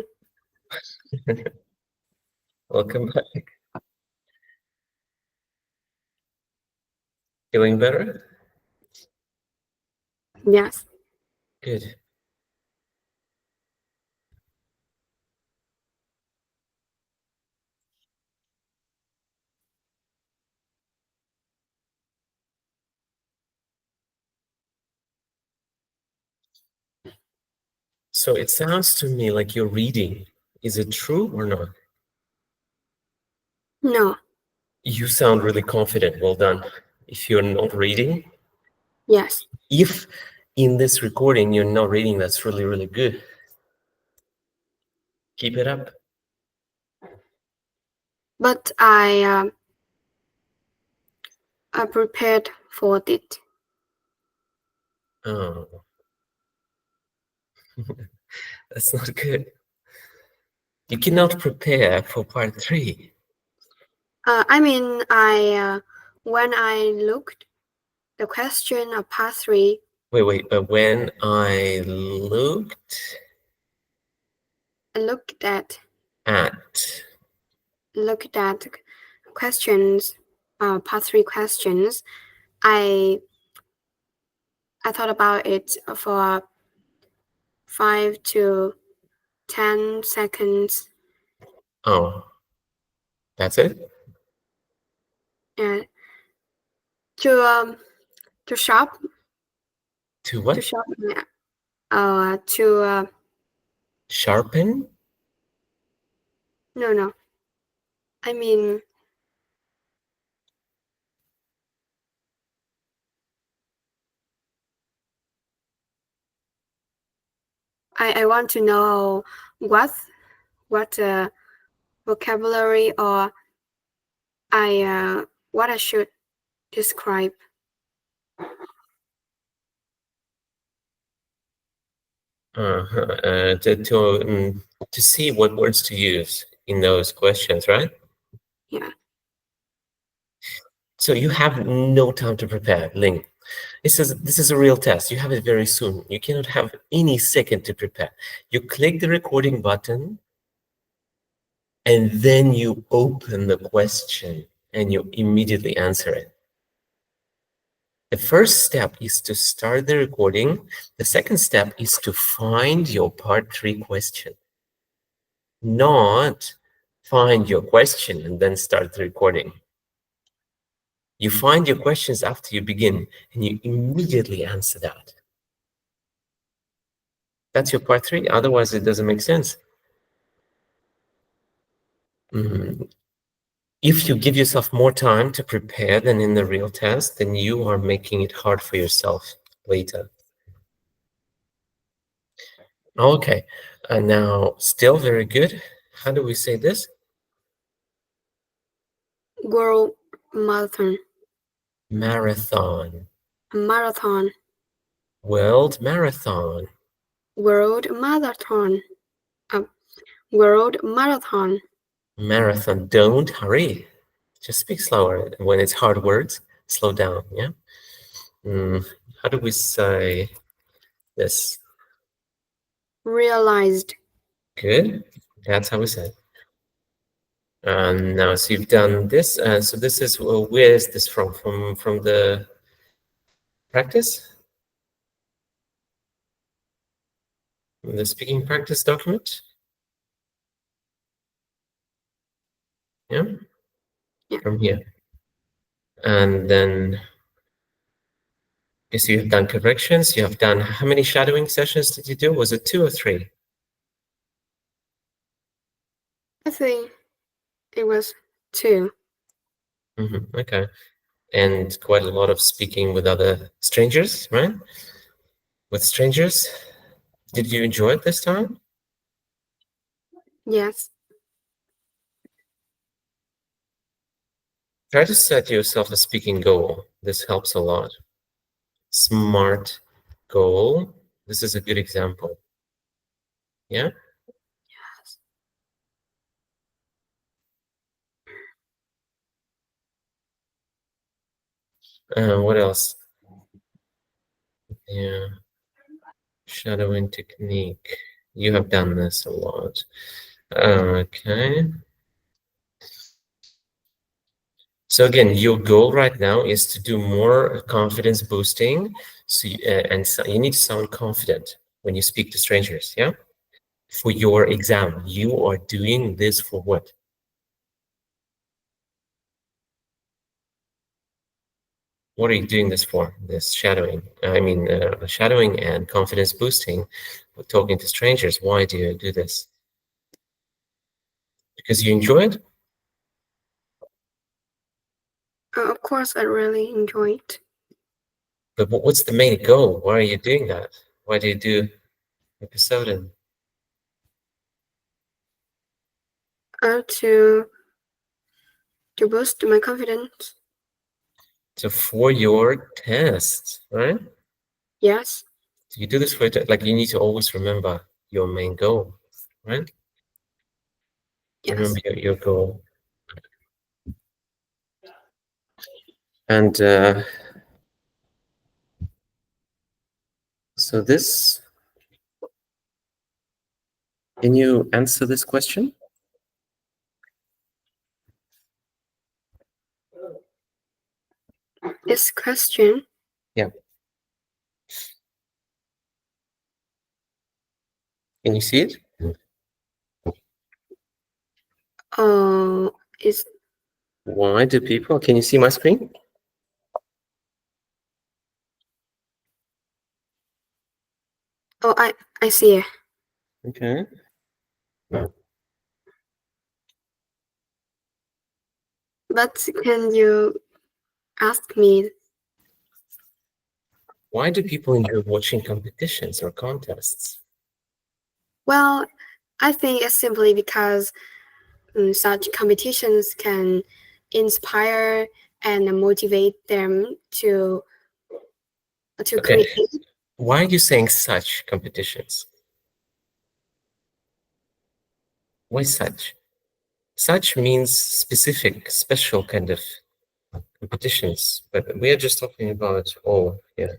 S1: Welcome back. Feeling better?
S2: Yes.
S1: Good. So it sounds to me like you're reading. Is it true or not?
S2: No.
S1: You sound really confident. Well done. If you're not reading,
S2: Yes.
S1: if in this recording you're not reading, that's really, really good. Keep it up.
S2: But I prepared for it.
S1: Oh, that's not good. You cannot prepare for part 3.
S2: When I looked the question of part 3.
S1: Wait, but when I looked
S2: I looked at
S1: at
S2: questions, part 3 questions. I thought about it for 5 to 10 seconds.
S1: Oh, that's it?
S2: And to shop
S1: To what?
S2: to shop to
S1: Sharpen?
S2: no. I mean, I want to know what vocabulary or what I should describe.
S1: To see what words to use in those questions, right?
S2: Yeah.
S1: So you have no time to prepare, Ling. This is a real test. You have it very soon. You cannot have any second to prepare. You click the recording button, and then you open the question, and you immediately answer it. The first step is to start the recording. The second step is to find your part 3 question, not find your question and then start the recording. You find your questions after you begin, and you immediately answer that. That's your part 3. Otherwise, it doesn't make sense. If you give yourself more time to prepare than in the real test, then you are making it hard for yourself later. Okay, and now still very good. How do we say this?
S2: World marathon.
S1: Marathon.
S2: Marathon.
S1: World marathon.
S2: World marathon. World marathon.
S1: Marathon. Don't hurry. Just speak slower. When it's hard words, slow down. Yeah. How do we say this?
S2: Realized.
S1: Good. That's how we say it. Now, so you've done this. So this is where is this from? From the practice, from the speaking practice document. Yeah.
S2: Yeah.
S1: From here, and then yes, you have done corrections. You have done how many shadowing sessions did you do? Was it 2 or 3?
S2: I think it was 2.
S1: Okay, and quite a lot of speaking with other strangers, right? With strangers. Did you enjoy it this time?
S2: Yes.
S1: Try to set yourself a speaking goal. This helps a lot. SMART goal. This is a good example. Yeah.
S2: Yes.
S1: What else? Yeah. Shadowing technique. You have done this a lot. Okay. So again, your goal right now is to do more confidence boosting. So you need to sound confident when you speak to strangers. Yeah. For your exam, you are doing this for what? What are you doing this for? This shadowing. Shadowing and confidence boosting, talking to strangers. Why do you do this? Because you enjoy it?
S2: Of course, I really enjoy it.
S1: But what's the main goal? Why are you doing that? Why do you do episode and
S2: To boost my confidence.
S1: so for your test, right?
S2: Yes.
S1: So you do this for it, like you need to always remember your main goal, right?
S2: Yes.
S1: Remember your goal. And so this, can you answer this question?
S2: This question.
S1: Yeah. Can you see it?
S2: Is
S1: Why do people, can you see my screen?
S2: I see it.
S1: Okay.
S2: But can you ask me?
S1: Why do people enjoy watching competitions or contests?
S2: Well, I think it's simply because such competitions can inspire and motivate them to
S1: Okay.
S2: create.
S1: Why are you saying such competitions? Why such? Such means specific, special kind of competitions, but we are just talking about all, yeah,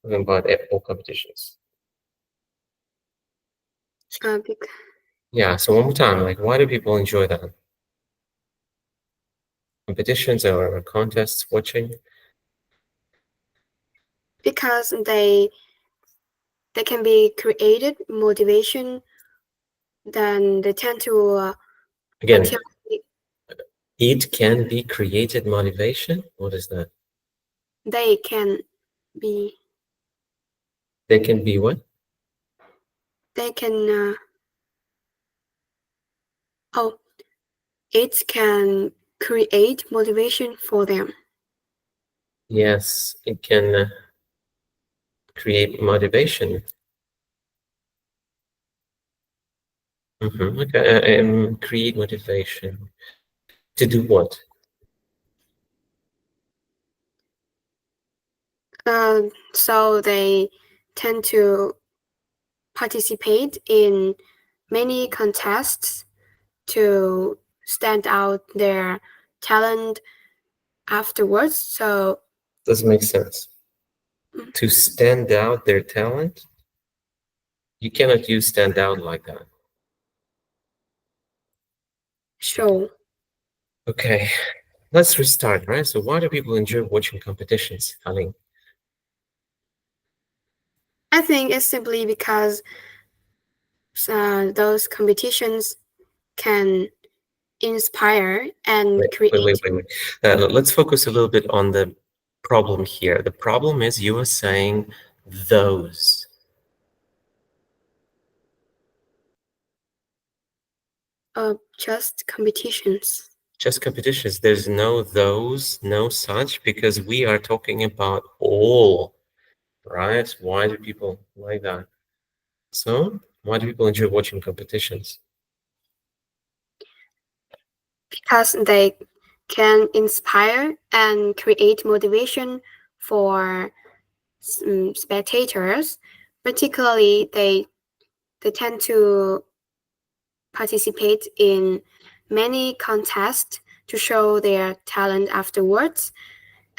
S1: talking about all competitions. Yeah, so one more time, like, why do people enjoy that? Competitions or contests, watching?
S2: Because they can be created motivation, then they tend to
S1: Again, it can be created motivation. What is that?
S2: They can be.
S1: They can be what?
S2: They can. It can create motivation for them.
S1: Yes, it can create motivation. Okay, create motivation to do what?
S2: So they tend to participate in many contests to stand out their talent afterwards. So
S1: Doesn't make sense. To stand out their talent, you cannot use stand out like that.
S2: show.
S1: Okay, let's restart, right? So why do people enjoy watching competitions, Aling?
S2: I think it's simply because those competitions can inspire and create.
S1: Wait. Let's focus a little bit on the problem here. The problem is you are saying those.
S2: Just competitions.
S1: Just competitions. There's no those, no such, because we are talking about all, right? Why do people like that? So why do people enjoy watching competitions?
S2: Because they can inspire and create motivation for spectators. Particularly, they tend to participate in many contests to show their talent afterwards.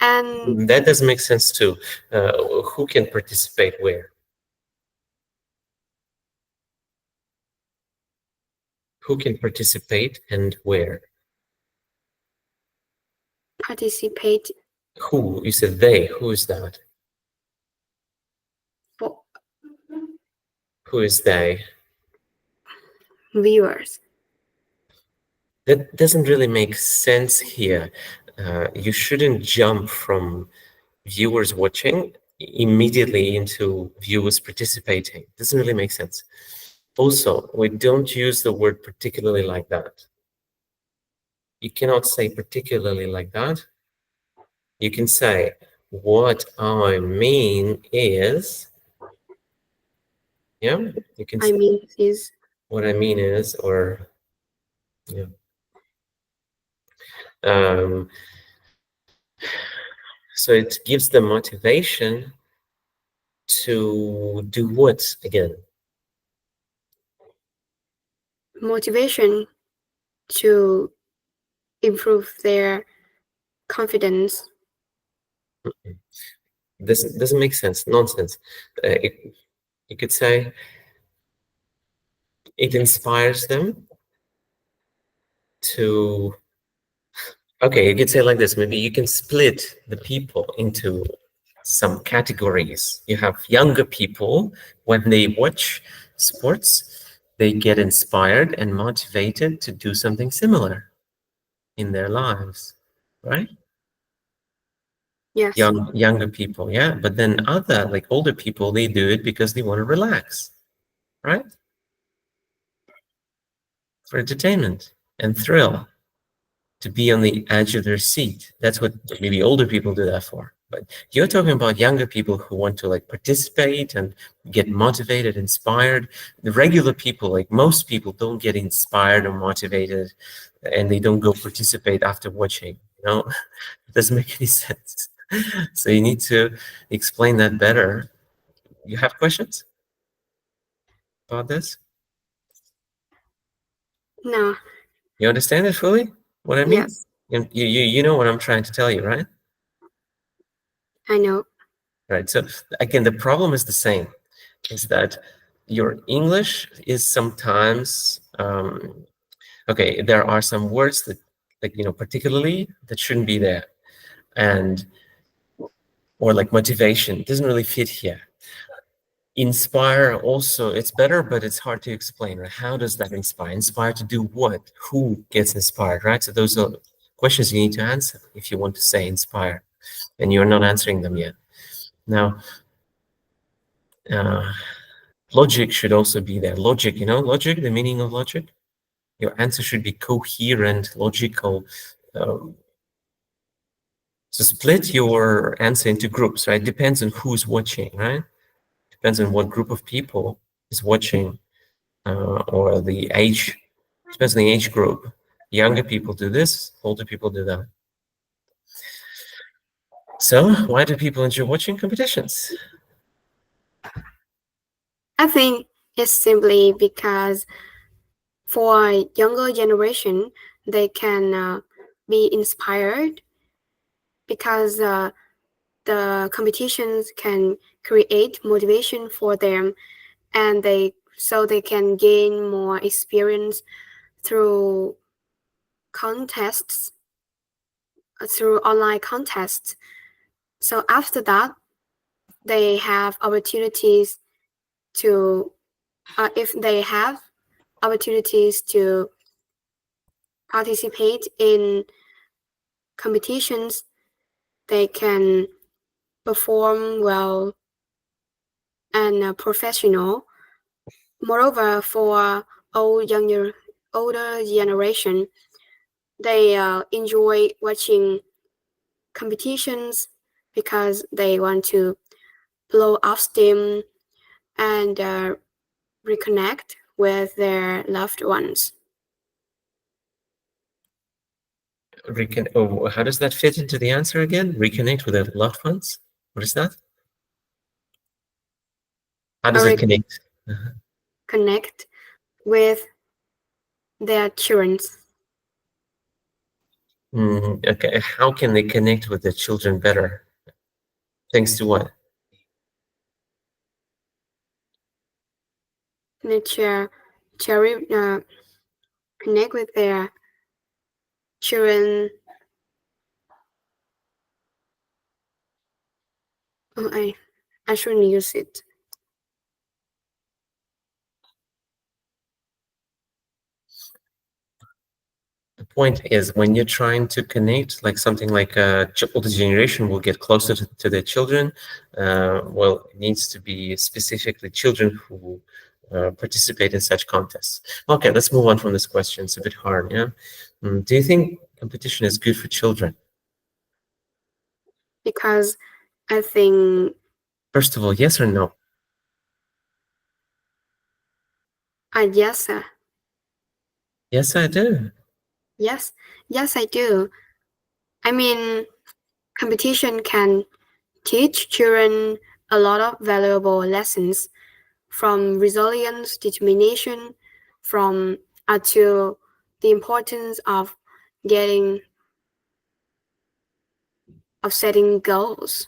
S2: And
S1: that doesn't make sense too. Who can participate where? Who can participate and where?
S2: Participate
S1: Who? You said they. Who is that?
S2: for
S1: Who is they?
S2: viewers.
S1: That doesn't really make sense here. You shouldn't jump from viewers watching immediately into viewers participating. Doesn't really make sense. Also, we don't use the word particularly like that. You cannot say particularly like that. You can say, what I mean is, yeah, you can
S2: I
S1: say,
S2: mean is
S1: what I mean is, or, yeah. Um, so it gives them motivation to do what again?
S2: motivation to improve their confidence.
S1: This doesn't make sense. Nonsense. You could say it inspires them to. Okay, you could say like this. Maybe you can split the people into some categories. You have younger people, when they watch sports, they get inspired and motivated to do something similar in their lives, right?
S2: Yes.
S1: Younger people, yeah. But then other, like older people, they do it because they want to relax, right? For entertainment and thrill, to be on the edge of their seat. That's what maybe older people do that for. But you're talking about younger people who want to like participate and get motivated, inspired. The regular people, like most people, don't get inspired or motivated, and they don't go participate after watching. It doesn't make any sense. So you need to explain that better. You have questions about this?
S2: No.
S1: You understand it fully? What I mean?
S2: Yes.
S1: You know what I'm trying to tell you, right?
S2: I know.
S1: Right. So again, the problem is the same, is that your English is sometimes okay, there are some words that, like, particularly that shouldn't be there. And or like motivation doesn't really fit here. Inspire also, it's better, but it's hard to explain, right? How does that inspire? Inspire to do what? Who gets inspired, right? So those are questions you need to answer if you want to say inspire, and you're not answering them yet. Now, logic should also be there. Logic, logic, the meaning of logic. Your answer should be coherent, logical. So split your answer into groups, right? Depends on who's watching, right? Depends on what group of people is watching, or the age. Depends on the age group. Younger people do this, older people do that. So why do people enjoy watching competitions?
S2: I think it's simply because for younger generation, they can be inspired because the competitions can create motivation for them, and they can gain more experience through contests, through online contests. So after that, they have opportunities to, if they have opportunities to participate in competitions, they can perform well and professional. Moreover, for older generation, they enjoy watching competitions because they want to blow off steam and reconnect with their loved ones.
S1: How does that fit into the answer again? Reconnect with their loved ones? What is that? How does it connect?
S2: Connect with their children.
S1: Okay, how can they connect with their children better? Thanks to what?
S2: Nature, cherry, connect with their children. Oh, I shouldn't use it.
S1: The point is, when you're trying to connect, like something like older generation will get closer to their children, well, it needs to be specifically children who participate in such contests. Okay, let's move on from this question. It's a bit hard, yeah? Do you think competition is good for children?
S2: Because I think...
S1: First of all, yes or no?
S2: Yes, sir.
S1: Yes, I do.
S2: Yes, I do. I mean, competition can teach children a lot of valuable lessons, from resilience, determination, from to the importance of setting goals.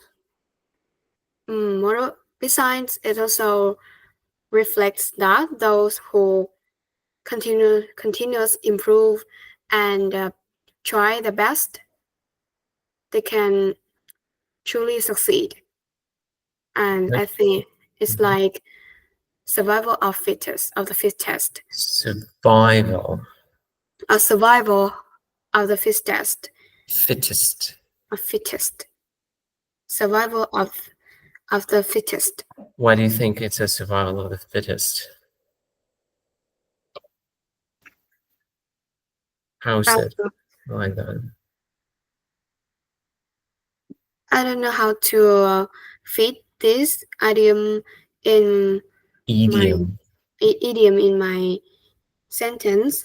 S2: Besides, it also reflects that those who continuous improve and try the best, they can truly succeed. And I think it's like survival of the fittest.
S1: Survival.
S2: A survival of the fittest.
S1: Fittest.
S2: A fittest. Survival of the fittest.
S1: Why do you think it's a survival of the fittest? How is it like that?
S2: I don't know how to fit this idiom in my sentence.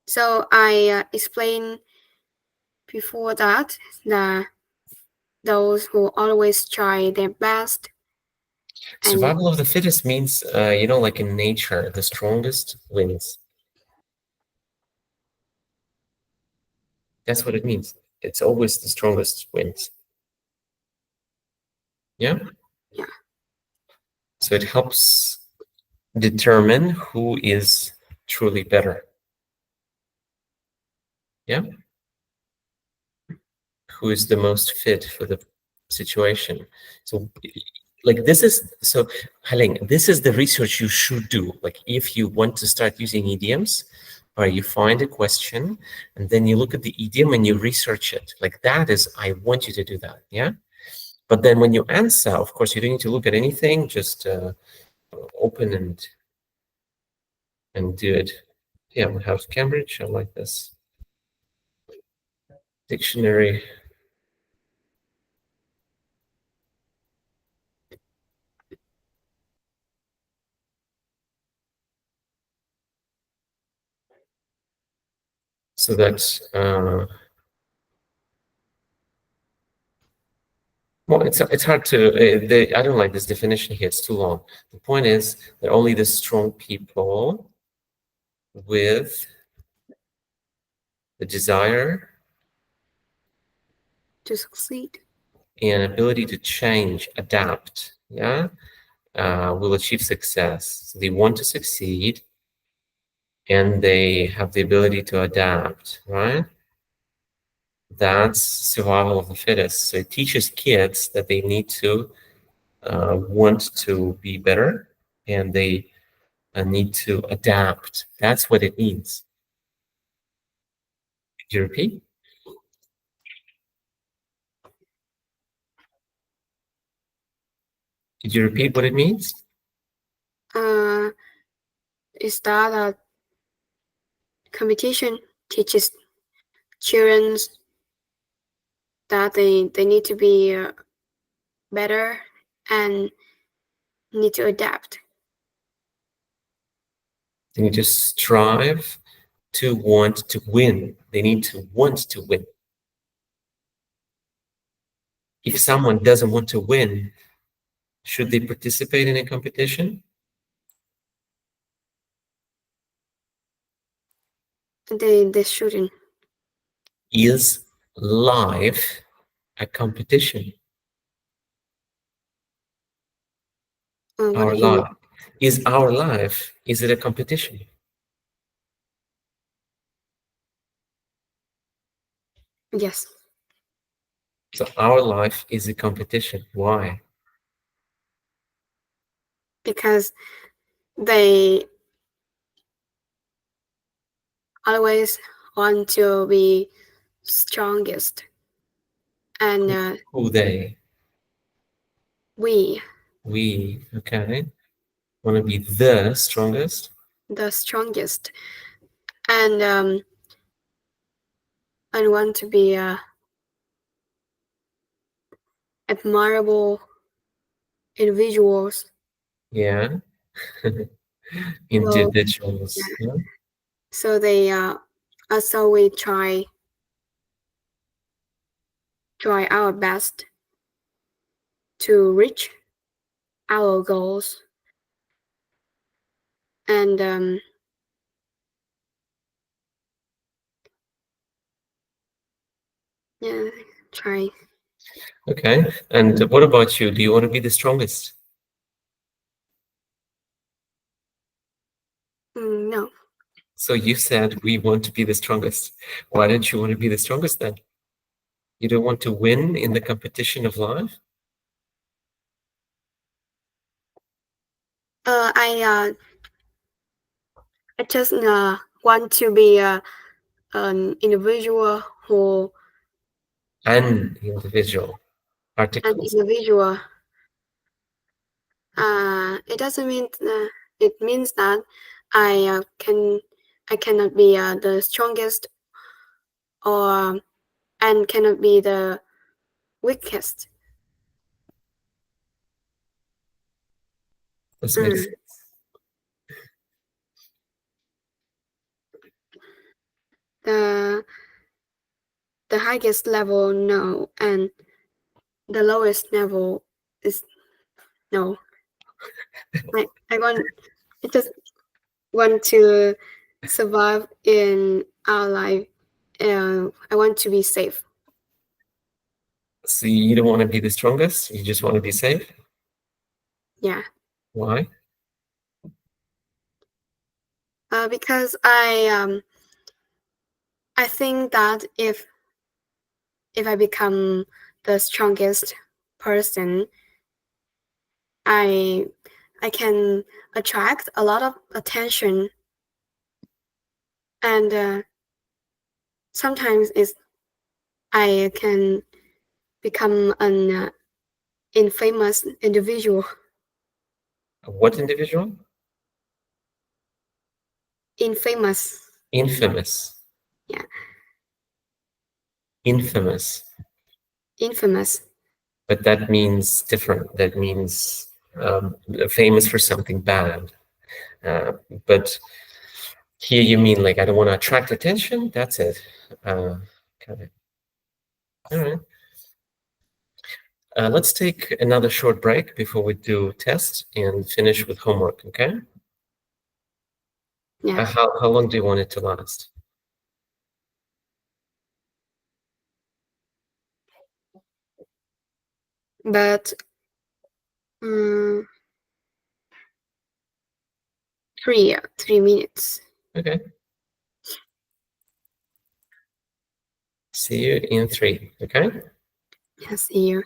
S2: So I explained before that those who always try their best.
S1: Survival of the fittest means, like in nature, the strongest wins. That's what it means. It's always the strongest wins. Yeah?
S2: Yeah.
S1: So it helps determine who is truly better. Yeah? Who is the most fit for the situation. So like this is the research you should do. Like if you want to start using idioms, or you find a question and then you look at the idiom and you research it. Like that is, I want you to do that. Yeah. But then when you answer, of course, you don't need to look at anything, just open and do it. Yeah, we have Cambridge. I like this. Dictionary. So that's well, it's hard to. I don't like this definition here. It's too long. The point is that only the strong people with the desire
S2: to succeed
S1: and ability to change, adapt, yeah, will achieve success. So they want to succeed, and they have the ability to adapt, right? That's survival of the fittest. So it teaches kids that they need to want to be better, and they need to adapt. That's what it means. Could you repeat? Could you repeat what it means?
S2: Is that competition teaches children that they need to be better and need to adapt.
S1: They need to strive to want to win. They need to want to win. If someone doesn't want to win, should they participate in a competition?
S2: They shouldn't.
S1: Is life a competition? Our life. Is it a competition?
S2: Yes.
S1: So our life is a competition. Why?
S2: Because they always want to be strongest, and
S1: Who they?
S2: we,
S1: We, okay. Want to be the strongest?
S2: the strongest, and and want to be admirable individuals.
S1: Yeah.
S2: So,
S1: Individuals.
S2: yeah.
S1: Yeah.
S2: So they so we try our best to reach our goals, and yeah, try.
S1: Okay. And what about you? Do you want to be the strongest?
S2: No.
S1: So you said we want to be the strongest. Why don't you want to be the strongest then? You don't want to win in the competition of life?
S2: I just want to be an individual who
S1: An individual.
S2: an
S1: Articles.
S2: individual. It doesn't mean it means that I cannot be the strongest or and cannot be the weakest.
S1: This makes
S2: Mm.
S1: sense.
S2: The the highest level no, and the lowest level is no. I want I just want to survive in our life. I want to be safe.
S1: So you don't want to be the strongest, you just want to be safe?
S2: Yeah.
S1: Why?
S2: Because I think that if I become the strongest person, I I can attract a lot of attention, and sometimes it's I can become an infamous individual.
S1: What individual?
S2: Infamous.
S1: Infamous.
S2: Yeah.
S1: Infamous.
S2: Infamous.
S1: But that means different. That means famous for something bad. Uh, but here you mean like I don't want to attract attention? That's it. Okay. All right. Let's take another short break before we do test and finish with homework, okay?
S2: Yeah.
S1: How long do you want it to last?
S2: But um, 3 minutes.
S1: Okay. See you in 3, okay?
S2: Yes, here.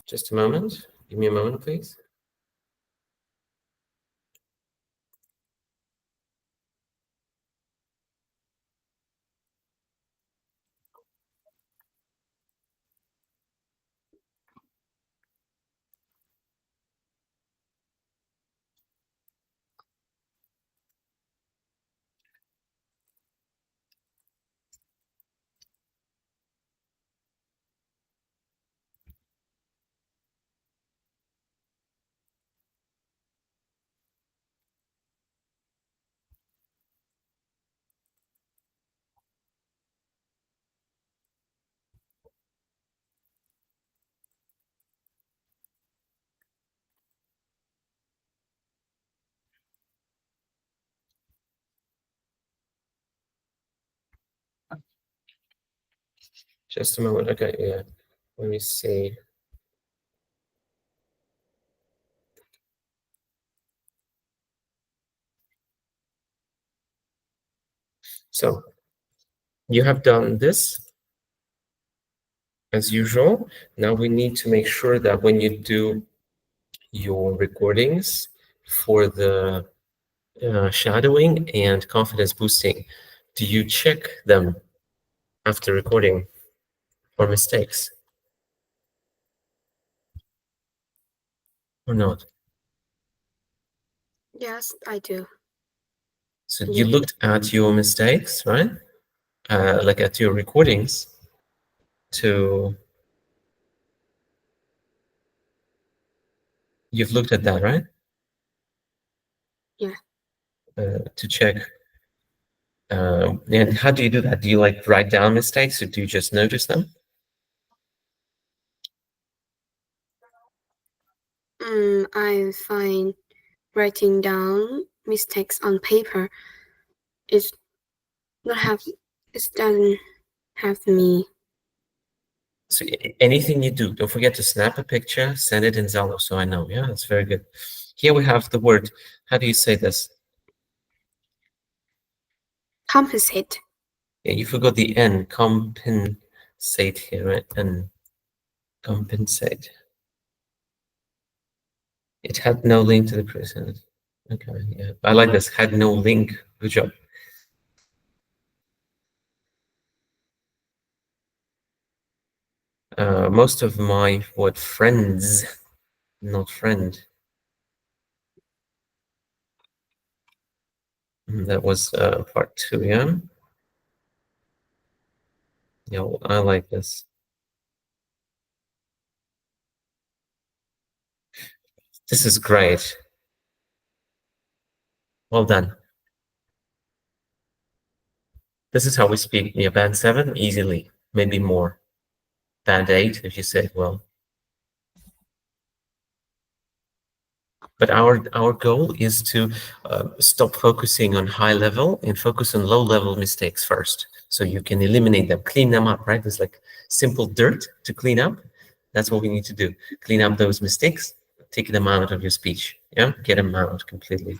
S1: Just a moment. Give me a moment, please. Just a moment. Okay, yeah. Let me see. So you have done this as usual. Now we need to make sure that when you do your recordings for the shadowing and confidence boosting, do you check them after recording for mistakes or not?
S2: Yes, I do.
S1: So
S2: Yeah.
S1: you looked at your mistakes, right? Like at your recordings you've looked at that, right?
S2: Yeah.
S1: To check. And how do you do that? Do you like write down mistakes or do you just notice them?
S2: I find writing down mistakes on paper is not have it doesn't have me.
S1: So anything you do, don't forget to snap a picture, send it in Zalo so I know. Yeah, that's very good. Here we have the word. How do you say this?
S2: Compensate.
S1: Yeah, you forgot the N. Compensate here, right? And compensate. It had no link to the present. Okay, yeah. I like this. Had no link. Good job. Most of my friends, not friend. That was part 2, yeah? Yeah, well, I like this. This is great. Well done. This is how we speak. Yeah, band 7, easily. Maybe more. Band 8, if you say it well. But our goal is to stop focusing on high level and focus on low level mistakes first. So you can eliminate them, clean them up, right? It's like simple dirt to clean up. That's what we need to do. Clean up those mistakes, take them out of your speech. Yeah, get them out completely.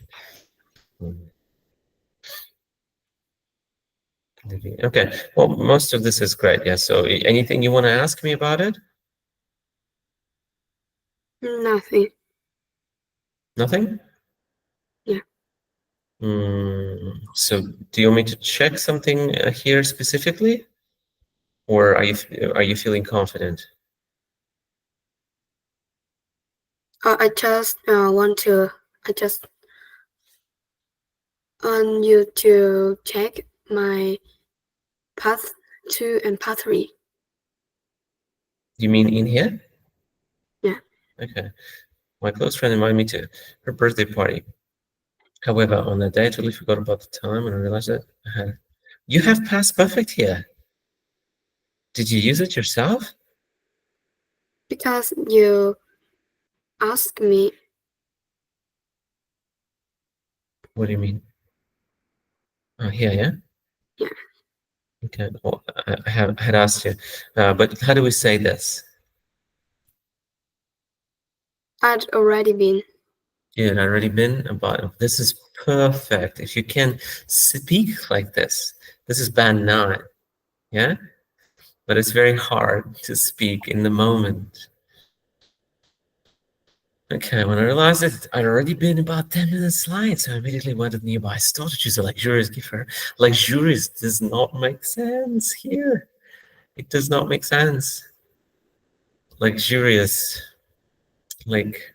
S1: Okay, well, most of this is great. Yeah, so anything you want to ask me about it?
S2: Nothing.
S1: Nothing?
S2: Yeah.
S1: So do you want me to check something here specifically? Or are you feeling confident?
S2: I just want to. I just want you to check my path 2 and path 3.
S1: You mean in here?
S2: Yeah.
S1: Okay. My close friend invited me to her birthday party. However, on that day, I totally forgot about the time and I realized that I had. You have past perfect here. Did you use it yourself?
S2: Because you asked me.
S1: What do you mean? Oh, here, yeah?
S2: Yeah.
S1: Okay. Well, I had asked you, but how do we say this?
S2: I'd already been.
S1: You had already been about. This is perfect. If you can speak like this is band 9, yeah? But it's very hard to speak in the moment. Okay, when I realized that I'd already been about 10 minutes late, so I immediately went to the nearby store to choose a luxurious gift for her. Luxurious does not make sense here. It does not make sense. Luxurious, like,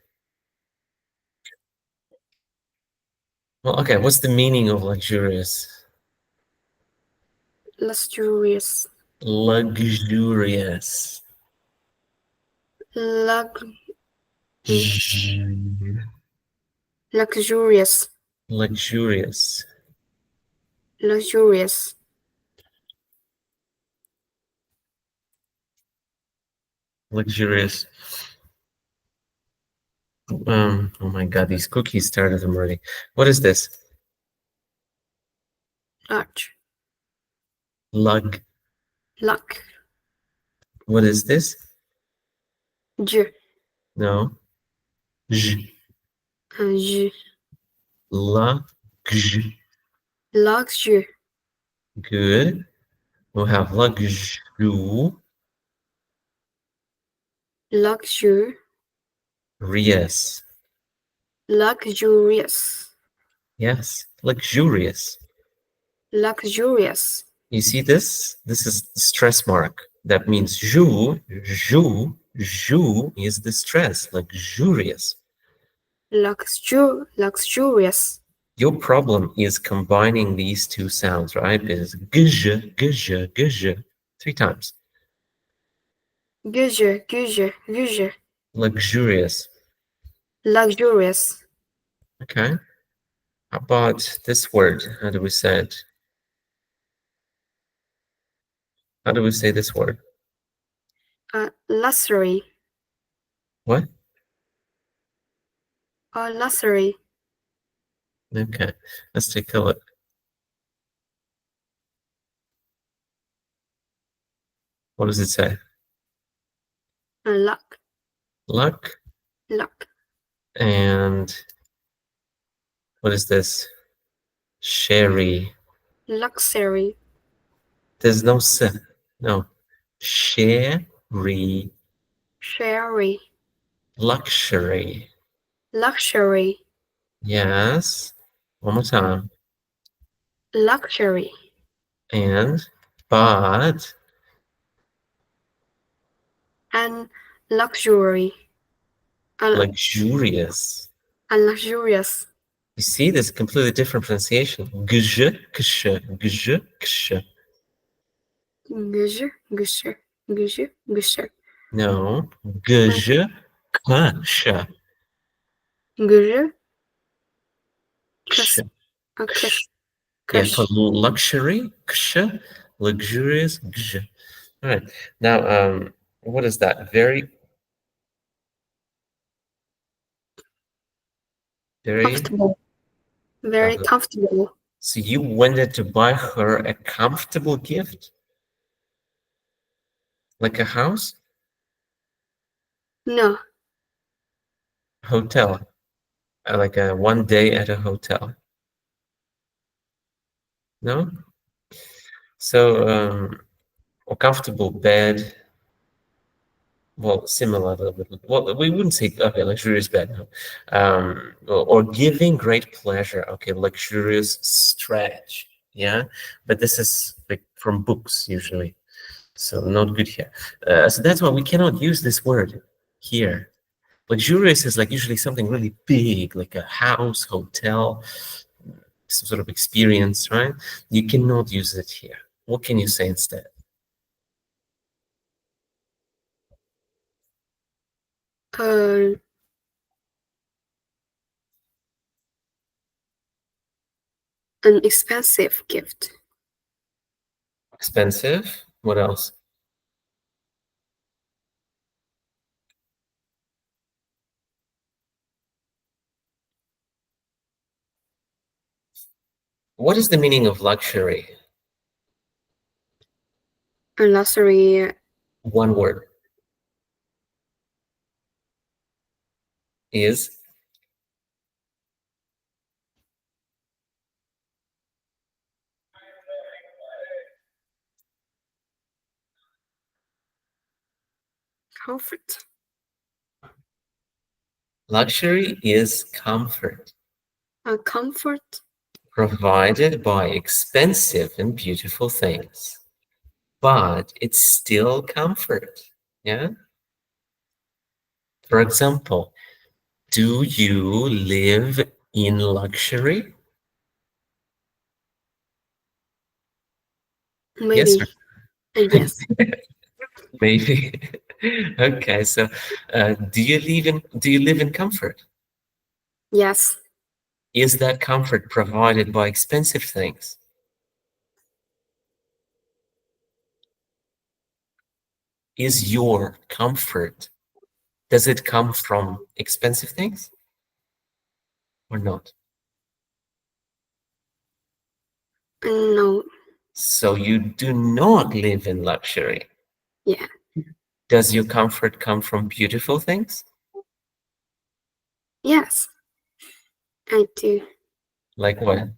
S1: well, okay, what's the meaning of luxurious?
S2: Luxurious.
S1: Luxurious.
S2: Lux
S1: Luxurious.
S2: luxurious.
S1: Luxurious.
S2: Luxurious.
S1: Luxurious. Oh my God, these cookies started already. What is this?
S2: Large.
S1: Lug.
S2: Luck.
S1: What is this?
S2: J.
S1: No. J.
S2: J.
S1: Lux.
S2: Luxury.
S1: Good. We'll have luxurious.
S2: Luxury. Luxurious.
S1: Yes, luxurious.
S2: Luxurious.
S1: You see this? This is the stress mark. That means ju is the stress, luxurious.
S2: Luxurious.
S1: Your problem is combining these two sounds, right? Is gj. 3 times.
S2: Guje.
S1: Luxurious.
S2: Luxurious.
S1: Okay. How about this word? How do we say it? How do we say this word?
S2: Luxury.
S1: What?
S2: Luxury.
S1: Okay. Let's take a look. What does it say?
S2: Luck.
S1: Luck.
S2: Luck.
S1: And what is this? Sherry.
S2: Luxury.
S1: There's no s. No. Sherry.
S2: Sherry.
S1: Luxury.
S2: Luxury.
S1: Yes. One more time.
S2: Luxury.
S1: And but
S2: And luxury.
S1: luxurious.
S2: And luxurious.
S1: You see, there's a completely different pronunciation. Gj.
S2: Guje.
S1: No. Gj.
S2: Guje. Kush. Kush.
S1: Yeah, for luxury, luxurious. All right. Now, what is that? Very
S2: Comfortable. Very
S1: comfortable.
S2: comfortable.
S1: So you wanted to buy her a comfortable gift, like a house,
S2: No.
S1: hotel, like a 1 day at a hotel. No. So, a comfortable bed. Well, similar a little bit. Well, we wouldn't say okay, luxurious bed, no. Or giving great pleasure. Okay, luxurious stretch. Yeah, but this is like from books usually, so not good here. So that's why we cannot use this word here. Luxurious is like usually something really big, like a house, hotel, some sort of experience, right? You cannot use it here. What can you say instead?
S2: An expensive gift.
S1: Expensive. What else? What is the meaning of luxury?
S2: A luxury.
S1: One word. Is
S2: Comfort.
S1: Luxury is comfort
S2: Comfort.
S1: provided by expensive and beautiful things, but it's still comfort. Yeah. For example, do you live in luxury? Yes
S2: Maybe.
S1: or
S2: Yes.
S1: maybe? Okay, so do you live in comfort?
S2: Yes.
S1: Is that comfort provided by expensive things? Is your comfort, does it come from expensive things or not?
S2: No.
S1: So you do not live in luxury.
S2: Yeah.
S1: Does your comfort come from beautiful things?
S2: Yes. I do.
S1: Like what?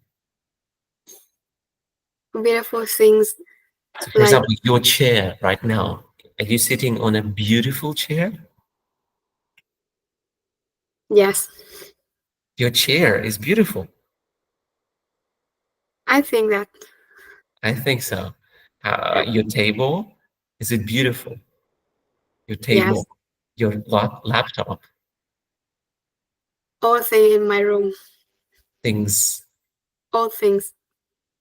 S2: Beautiful things
S1: So for
S2: like
S1: example, your chair right now, are you sitting on a beautiful chair?
S2: yes.
S1: Your chair is beautiful.
S2: I think that
S1: I think so. Your table, is it beautiful? Your
S2: yes.
S1: table, your laptop,
S2: All things in my room.
S1: things
S2: All things.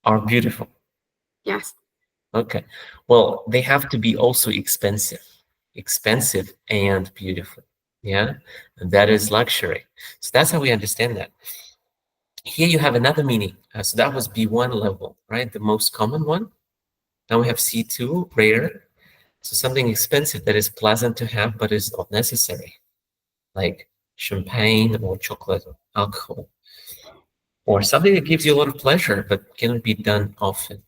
S1: are beautiful.
S2: Yes.
S1: Okay. Well, they have to be also expensive and beautiful. Yeah. And that is luxury. So that's how we understand that. Here you have another meaning. So that was B1 level, right? The most common one. Now we have C2, rare. So something expensive that is pleasant to have, but is not necessary, like champagne or chocolate or alcohol, or something that gives you a lot of pleasure, but cannot be done often.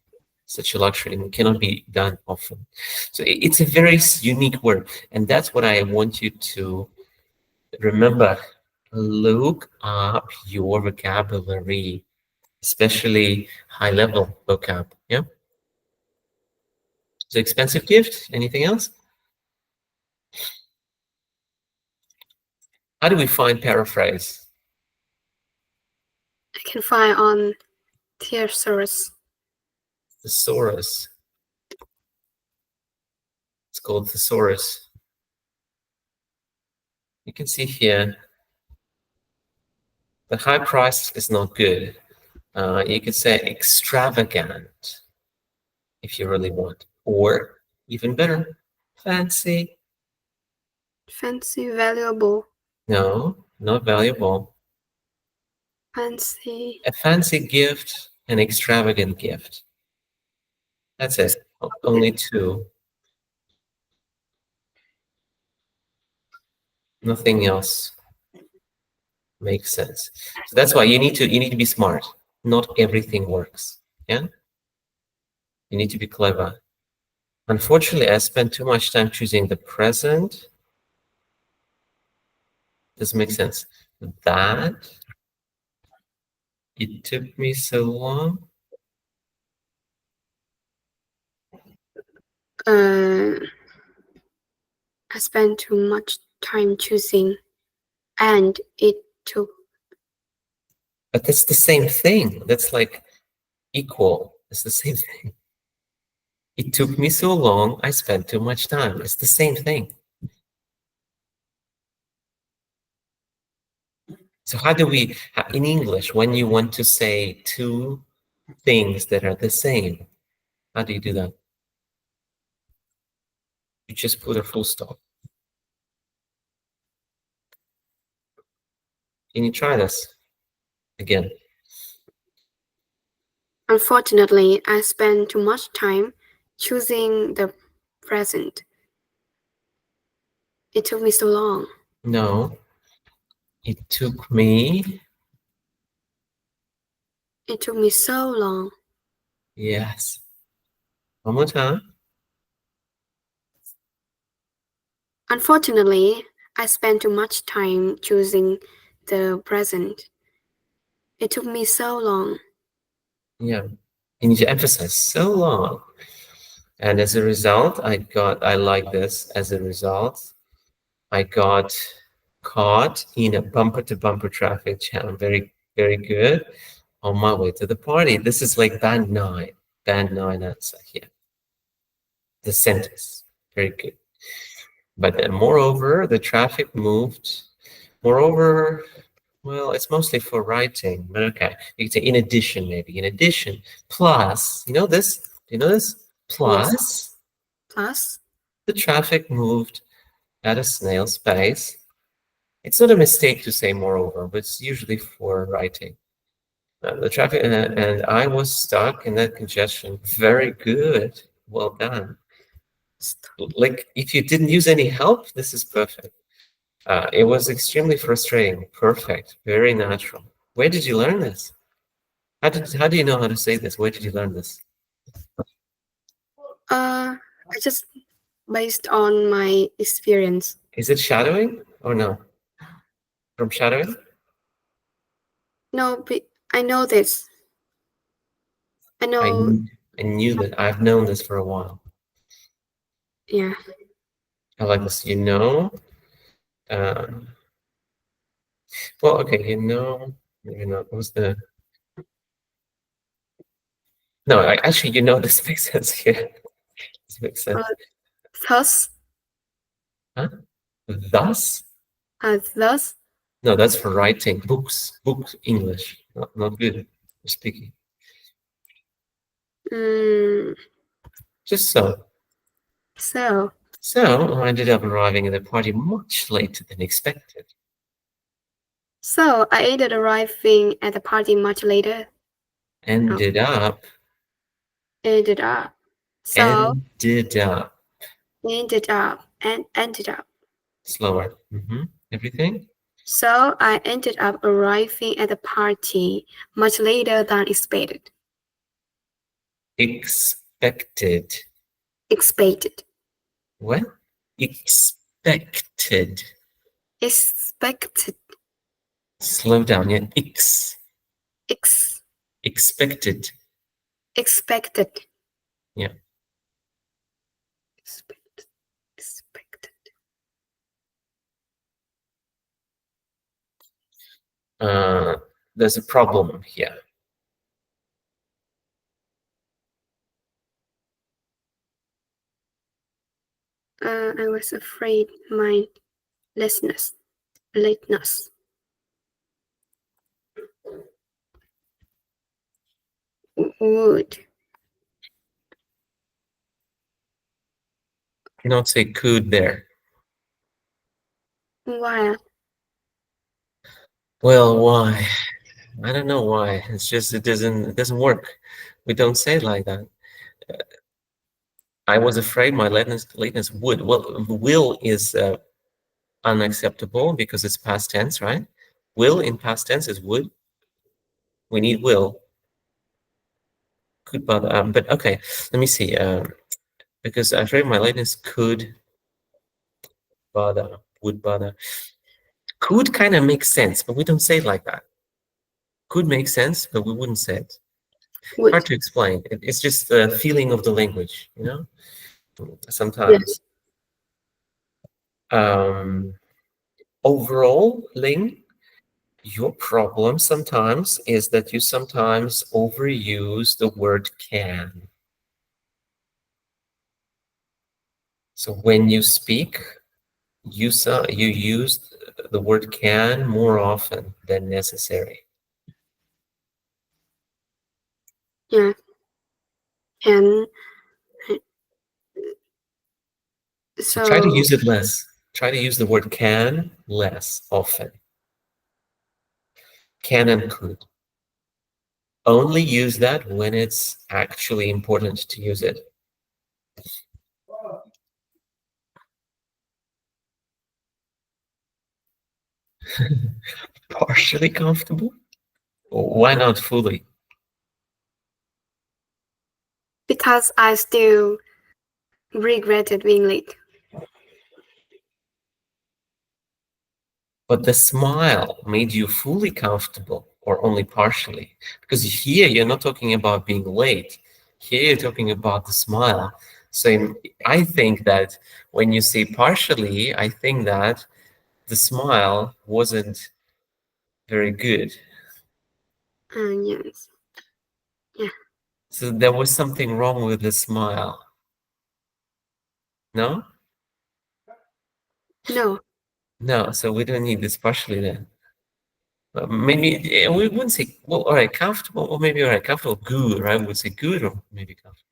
S1: Such a luxury and cannot be done often. So it's a very unique word. And that's what I want you to remember. Look up your vocabulary, especially high level vocab. Yeah. So expensive gift. Anything else? How do we find paraphrase?
S2: I can find on thesaurus.
S1: Thesaurus. It's called thesaurus. You can see here the high price is not good. You could say extravagant if you really want, or even better, fancy.
S2: Fancy, valuable.
S1: No, not valuable.
S2: Fancy.
S1: A fancy gift, an extravagant gift. That's it. Only two. Nothing else makes sense. So that's why you need to be smart. Not everything works. Yeah, you need to be clever. Unfortunately, I spent too much time choosing the present. Does make sense? That it took me so long.
S2: I spent too much time choosing, and it took.
S1: But that's the same thing. That's like equal. It's the same thing. It took me so long. I spent too much time. It's the same thing. So how do we, in English, when you want to say two things that are the same, how do you do that? You just put a full stop. Can you try this again?
S2: Unfortunately, I spent too much time choosing the present. It took me so long.
S1: No, it took me,
S2: It took me so long.
S1: yes. One more time.
S2: Unfortunately, I spent too much time choosing the present. It took me so long.
S1: Yeah, you need to emphasize so long. And as a result, I like this. As a result, I got caught in a bumper-to-bumper traffic jam. Very, very good. On my way to the party. This is like band 9. Band 9 answer here. The sentence. Very good. But then, moreover, the traffic moved. Moreover, well, it's mostly for writing, but okay. You can say in addition, maybe. In addition, plus, you know this? Do you know this? Plus,
S2: Plus,
S1: the traffic moved at a snail's pace. It's not a mistake to say moreover, but it's usually for writing. The traffic, and I was stuck in that congestion. Very good. Well done. Like, if you didn't use any help, this is perfect. It was extremely frustrating. Perfect. Very natural. Where did you learn this? How do you know how to say this? Where did you learn this?
S2: I just based on my experience.
S1: Is it shadowing or no? From shadowing?
S2: No, but I know this. I know.
S1: I knew that. I've known this for a while.
S2: Yeah.
S1: I like this. You know. Well, okay. You know. Maybe not. What was the? No, actually, you know, this makes sense here. This makes sense.
S2: Thus.
S1: Huh? Thus?
S2: Thus.
S1: No, that's for writing books. Book English. Not good for speaking. Just so. So I ended up arriving at the party much later than expected.
S2: So I ended arriving at the party much later.
S1: Ended up.
S2: Ended up. So ended up.
S1: Slower. Everything.
S2: So I ended up arriving at the party much later than expected.
S1: Expected. What? Expected. Slow down. Yeah. Expected. Yeah.
S2: Expected.
S1: There's a problem here.
S2: I was afraid my lateness. Would.
S1: Cannot say could there.
S2: Why?
S1: Well, why? I don't know why. It's just it doesn't work. We don't say it like that. I was afraid my lateness would. Well, will is unacceptable because it's past tense, right? Will in past tense is would. We need will. Could bother. But okay, let me see. Because I'm afraid my lateness could bother, would bother. Could kind of make sense, but we don't say it like that. Could make sense, but we wouldn't say it.
S2: Would.
S1: Hard to explain. It's just the feeling of the language, you know. Sometimes. Yes. Overall, Ling, your problem sometimes is that you sometimes overuse the word can. So when you speak, you use the word can more often than necessary.
S2: Yeah. Can.
S1: So try to use it less. Try to use the word can less often. Can and could. Only use that when it's actually important to use it. Partially comfortable? Why not fully?
S2: Because I still regretted being late.
S1: But the smile made you fully comfortable or only partially? Because here you're not talking about being late. Here you're talking about the smile. So I think that when you say partially, I think that the smile wasn't very good.
S2: Yes. Yeah.
S1: So there was something wrong with the smile. No?
S2: No.
S1: No, so we don't need this partially then. Maybe we wouldn't say, well, all right, comfortable, or maybe all right, comfortable, good, right? We would say good or maybe comfortable.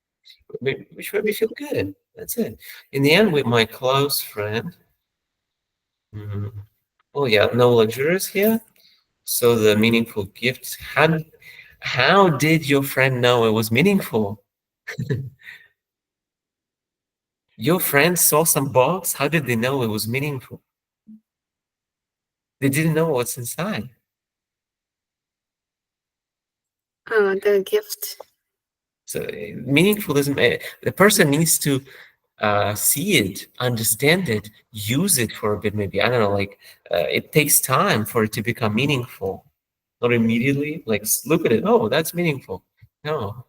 S1: Which made me feel good. That's it. In the end, with my close friend, oh yeah, no luxurious here. So the meaningful gift. How did your friend know it was meaningful? Your friend saw some box. How did they know it was meaningful? They didn't know what's inside.
S2: The gift.
S1: So meaningful doesn't matter. The person needs to see it, understand it, use it for a bit. Maybe I don't know. Like it takes time for it to become meaningful. Not immediately. Like look at it. Oh, that's meaningful. No,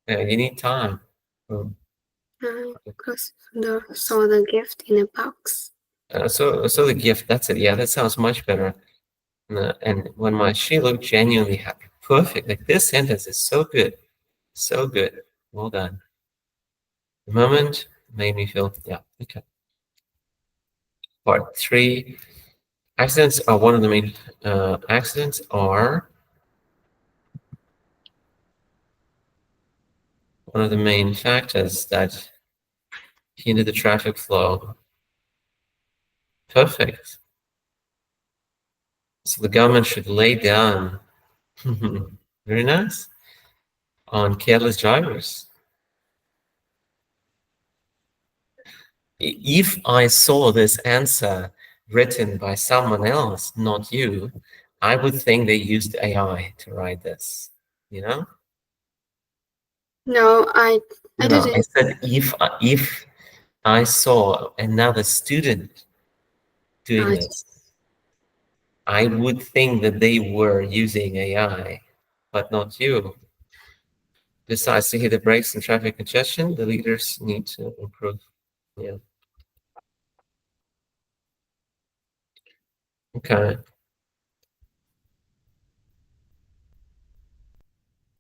S1: you need time. Um,
S2: Saw the gift in a box.
S1: so the gift. That's it. Yeah, that sounds much better. And when she looked genuinely happy, perfect. Like this sentence is so good, so good. Well done. The moment made me feel, yeah, okay. Part 3. Accidents are one of the main accidents are one of the main factors that hinder the traffic flow. Perfect. So the government should lay down, very nice, on careless drivers. If I saw this answer written by someone else, not you, I would think they used AI to write this, you know?
S2: No, I
S1: No, I
S2: didn't.
S1: said if I saw another student doing this, I would think that they were using AI, but not you. Besides, to hit the brakes in traffic congestion, the leaders need to improve. Yeah. Okay.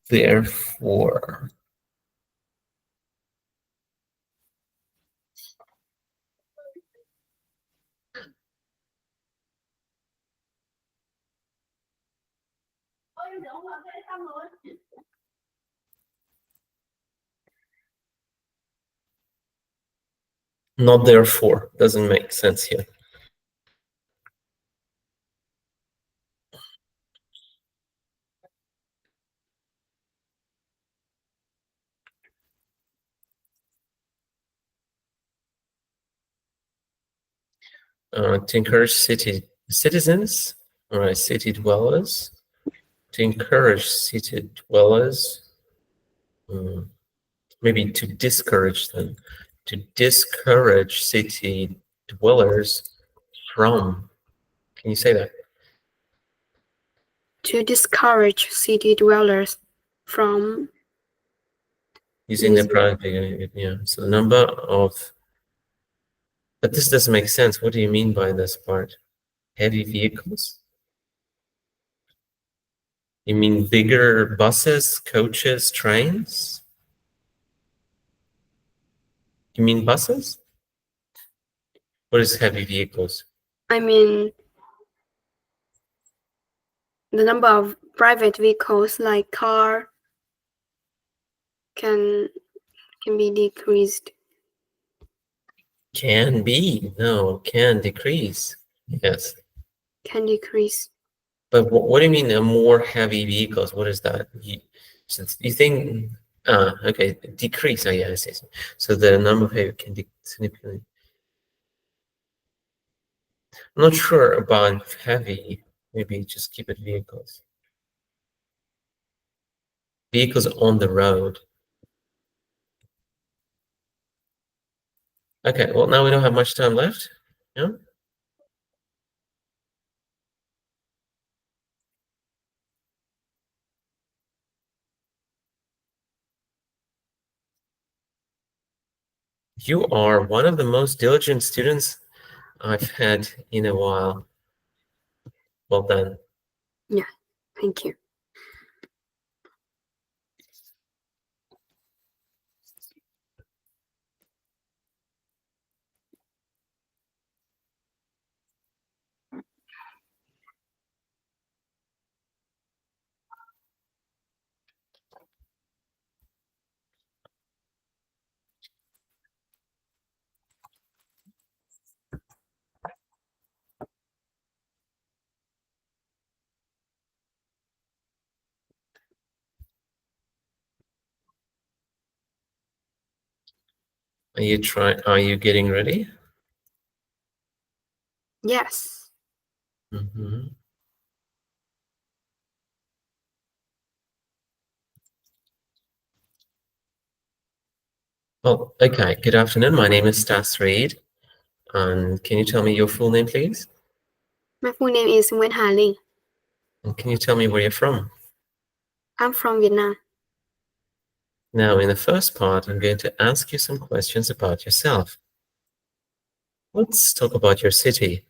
S1: Therefore, not therefore, doesn't make sense here. To encourage city citizens, all right, city dwellers, to encourage city dwellers, maybe to discourage them, to discourage city dwellers from. Can you say that?
S2: To discourage city dwellers from
S1: Using the private, yeah. So the number of, but this doesn't make sense. What do you mean by this part? Heavy vehicles? You mean bigger buses, coaches, trains? You mean buses? What is heavy vehicles?
S2: I mean, the number of private vehicles like car can be decreased.
S1: Can be. No, can decrease. Yes.
S2: Can decrease.
S1: But what do you mean more heavy vehicles? What is that? Since you think, okay, decrease. Oh, yeah, I see. So the number of heavy can significantly. I'm not sure about heavy. Maybe just keep it vehicles. Vehicles on the road. Okay, well, now we don't have much time left. Yeah. You are one of the most diligent students I've had in a while. Well done.
S2: Yeah, thank you.
S1: Are you getting ready?
S2: Yes.
S1: Mm-hmm. Well, okay. Good afternoon. My name is Stas Reid. And can you tell me your full name, please?
S2: My full name is Nguyễn Hà Linh.
S1: And can you tell me where you're from?
S2: I'm from Vietnam.
S1: Now, in the first part, I'm going to ask you some questions about yourself. Let's talk about your city.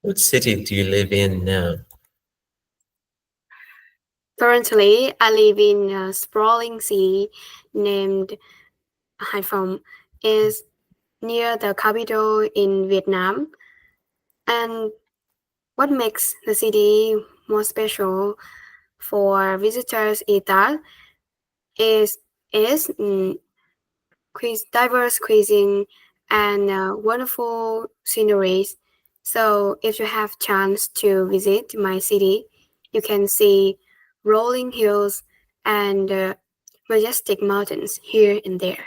S1: What city do you live in now?
S2: Currently, I live in a sprawling city named Hải Phòng. Is near the capital in Vietnam. And what makes the city more special for visitors is that is diverse cuisine and wonderful sceneries. So if you have chance to visit my city, you can see rolling hills and majestic mountains here and there.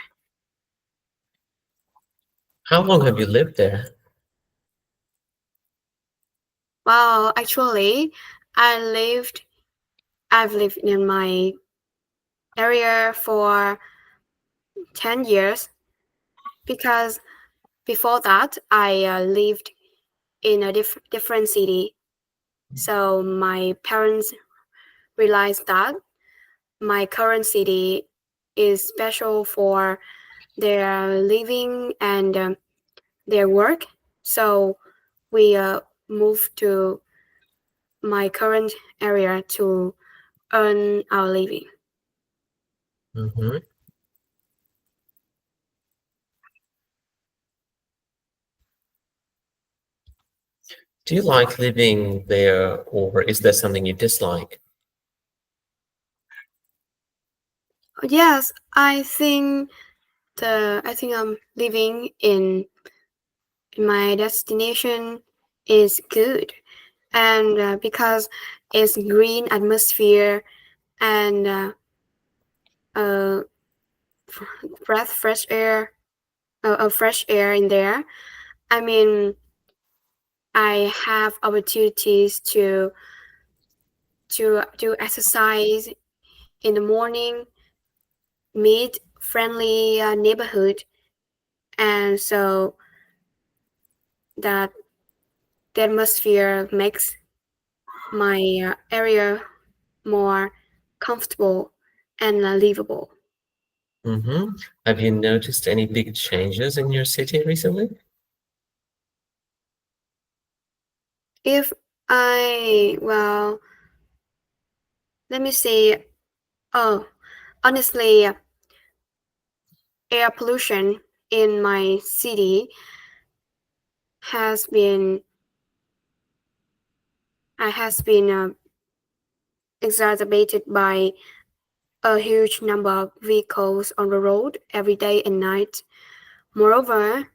S1: How long have you lived there?
S2: Well, actually, I've lived in my area for 10 years because before that I lived in a different city. So my parents realized that my current city is special for their living and their work. So we moved to my current area to earn our living.
S1: Mm-hmm. Do you like living there, or is there something you dislike?
S2: Yes, I think living in my destination is good, and because it's green atmosphere and uh, breath fresh air in there. I mean, I have opportunities to do exercise in the morning, meet friendly neighborhood, and so that the atmosphere makes my area more comfortable and livable.
S1: Mm-hmm. Have you noticed any big changes in your city recently?
S2: If well, let me say, oh, honestly, air pollution in my city has been exacerbated by a huge number of vehicles on the road every day and night. Moreover,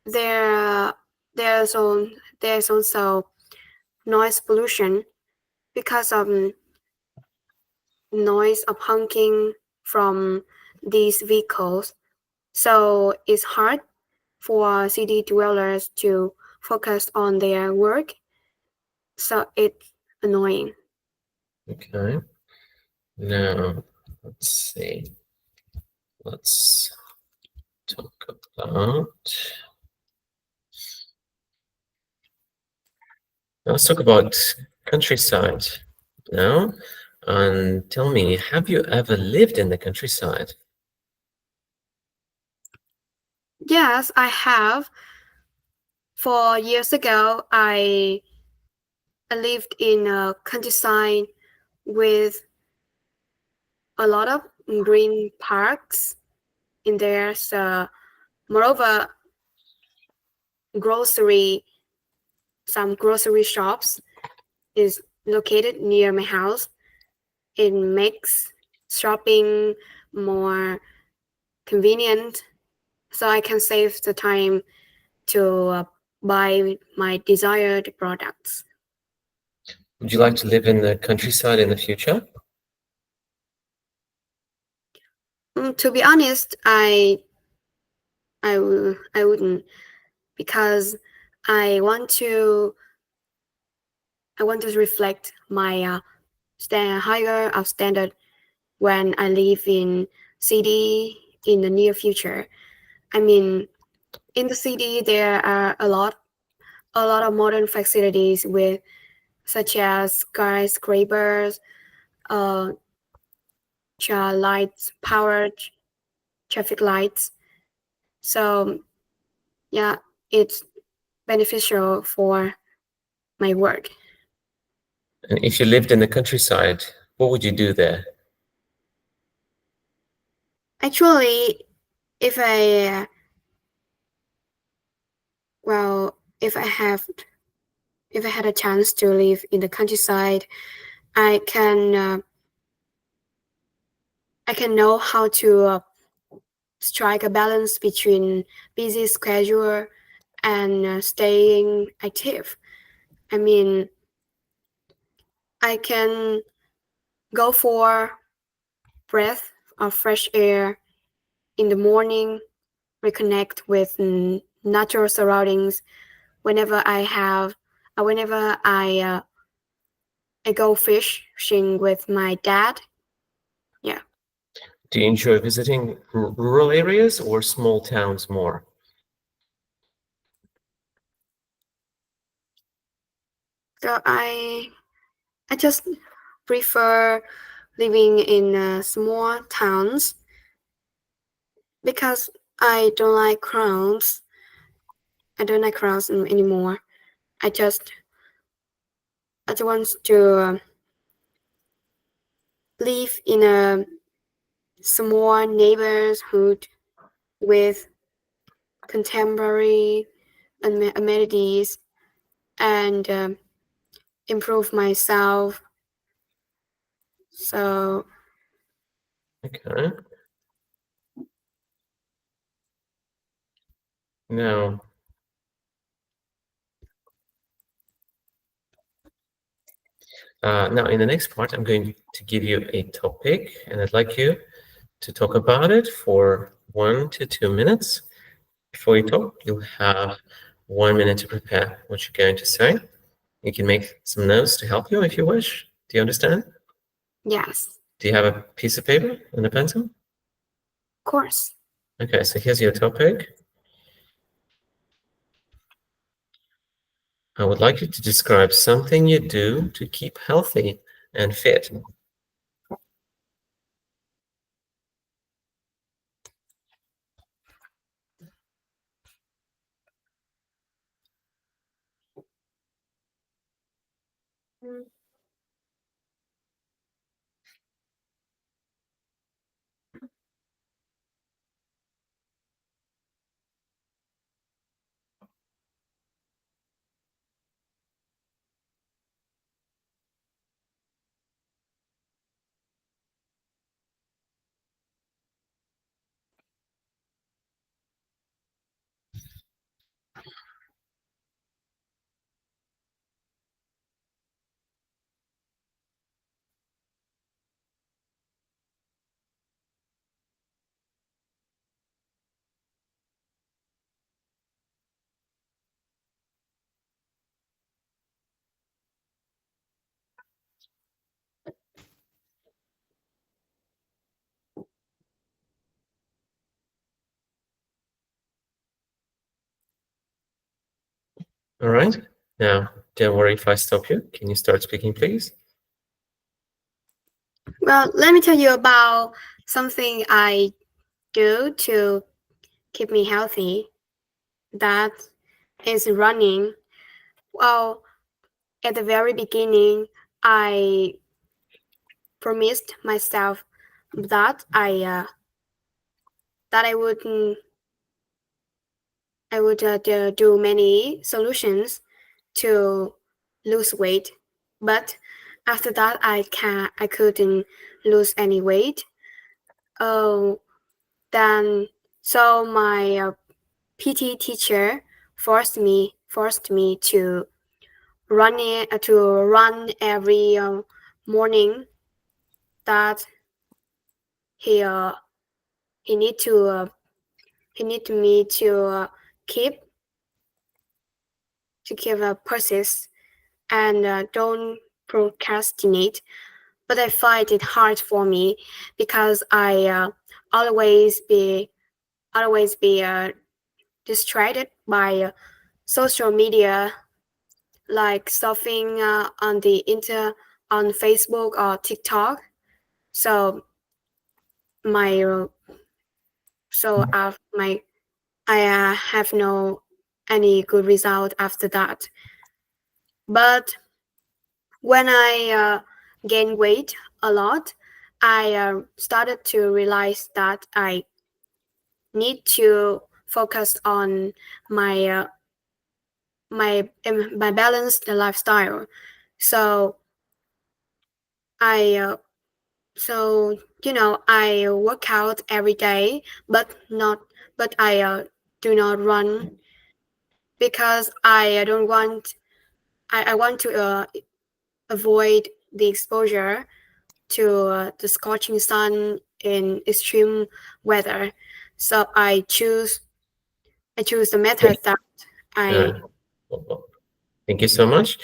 S2: there there's on there's also noise pollution because of noise of honking from these vehicles. So it's hard for city dwellers to focus on their work. So it's annoying.
S1: Okay. Now, let's see. Let's talk about. Let's talk about countryside now. And tell me, have you ever lived in the countryside?
S2: Yes, I have. 4 years ago, I lived in a countryside with a lot of green parks. And there's moreover some grocery shops is located near my house. It makes shopping more convenient, so I can save the time to buy my desired products.
S1: Would you like to live in the countryside in the future?
S2: To be honest, I wouldn't, because I want to reflect my higher standard when I live in city in the near future. I mean, in the city there are a lot of modern facilities with such as skyscrapers, uh, lights, powered traffic lights. So yeah, it's beneficial for my work.
S1: And if you lived in the countryside, what would you do there?
S2: Actually, if I if I had a chance to live in the countryside, I can know how to strike a balance between busy schedule and staying active. I mean, I can go for breath of fresh air in the morning, reconnect with natural surroundings whenever I go fishing with my dad. Yeah.
S1: Do you enjoy visiting rural areas or small towns more?
S2: So I just prefer living in small towns because I don't like crowds. I don't like crowds anymore. I just want to live in a small neighborhood with contemporary amenities and improve myself. So
S1: Okay. Now, now in the next part, I'm going to give you a topic, and I'd like you to talk about it for 1 to 2 minutes. Before you talk, you'll have 1 minute to prepare what you're going to say. You can make some notes to help you if you wish. Do you understand?
S2: yes,
S1: Do you have a piece of paper and a pencil?
S2: of course.
S1: Okay, so here's your topic. I would like you to describe something you do to keep healthy and fit. All right. Now, don't worry if I stop you. Can you start speaking, please?
S2: Well, let me tell you about something I do to keep me healthy. That is running. Well, at the very beginning, I promised myself that I would do many solutions to lose weight, but after that I couldn't lose any weight. Oh, then so my PT teacher forced me to run every morning. That he uh, he need to he need me keep persist and don't procrastinate. But I find it hard for me because I always be always be distracted by social media, like surfing on Facebook or TikTok. So my my I have no any good result after that. But when I gain weight a lot, I started to realize that I need to focus on my my balanced lifestyle. So I I work out every day, but I do not run because I don't want I want to avoid the exposure to the scorching sun in extreme weather. So I choose the method that I
S1: Thank you so much.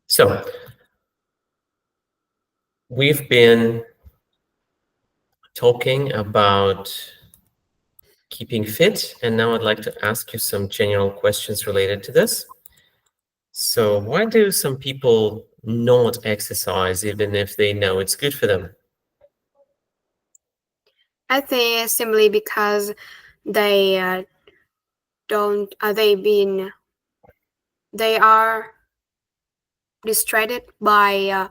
S1: So we've been talking about keeping fit, and now I'd like to ask you some general questions related to this. So why do some people not exercise even if they know it's good for them?
S2: I think simply because they don't they are distracted by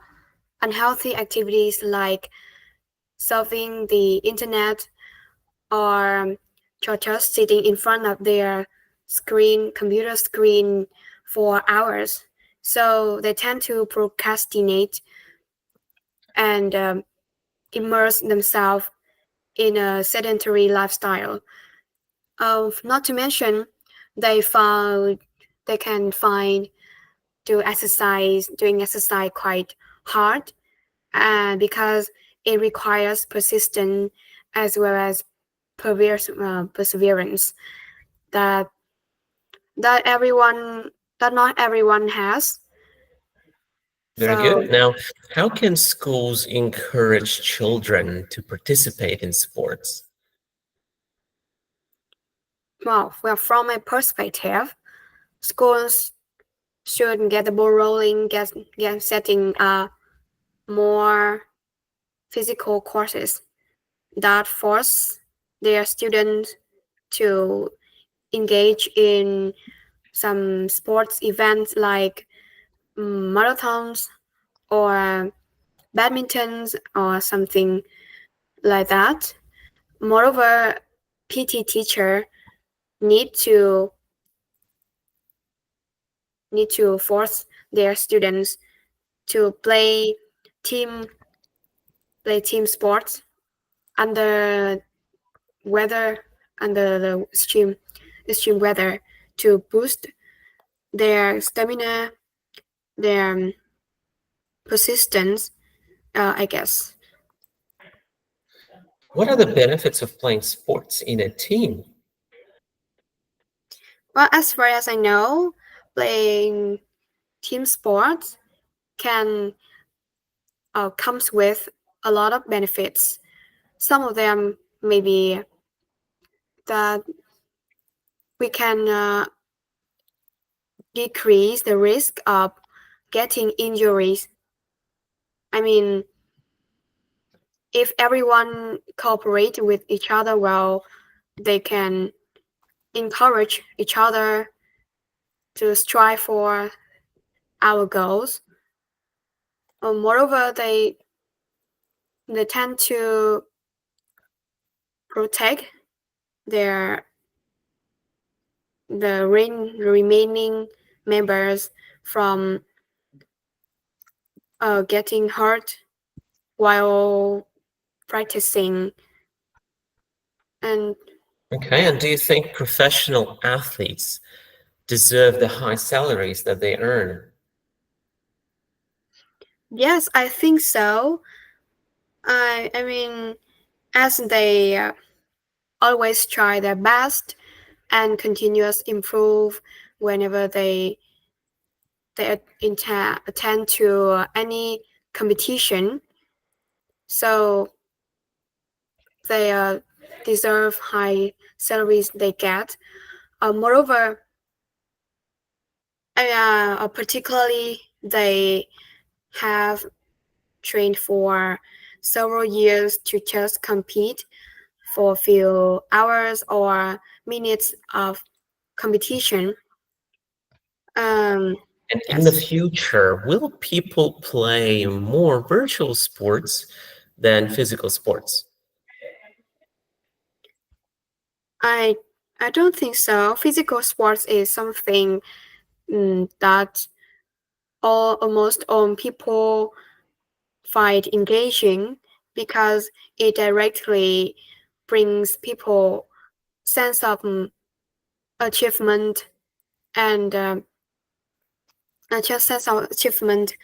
S2: unhealthy activities like surfing the internet or just sitting in front of their computer screen for hours. So they tend to procrastinate and immerse themselves in a sedentary lifestyle. Not to mention, they can find doing exercise quite hard, because it requires persistence as well as perseverance that that everyone that not everyone has.
S1: Very
S2: So,
S1: good. Now, how can schools encourage children to participate in sports?
S2: well, from my perspective, schools should get the ball rolling, get setting more physical courses that force their students to engage in some sports events like marathons or badmintons or something like that. Moreover, PT teacher need to force their students to team team sports under weather under the extreme weather to boost their stamina, their persistence, I guess.
S1: What are the benefits of playing sports in a team?
S2: Well, as far as I know, playing team sports can comes with a lot of benefits. Some of them maybe that we can decrease the risk of getting injuries. I mean, if everyone cooperate with each other well, they can encourage each other to strive for our goals. Moreover, they tend to protect the remaining members from getting hurt while practicing. And
S1: Okay, and do you think professional athletes deserve the high salaries that they earn?
S2: yes, I think so. I mean, as they always try their best and continuous improve whenever they attend to any competition, so they deserve high salaries they get. Moreover, particularly they have trained for several years to just compete for a few hours or minutes of competition.
S1: And in the
S2: Yes,
S1: future, will people play more virtual sports than physical sports?
S2: I I don't think so. Physical sports is something that almost all people find engaging because it directly brings people sense of achievement and just sense of achievement,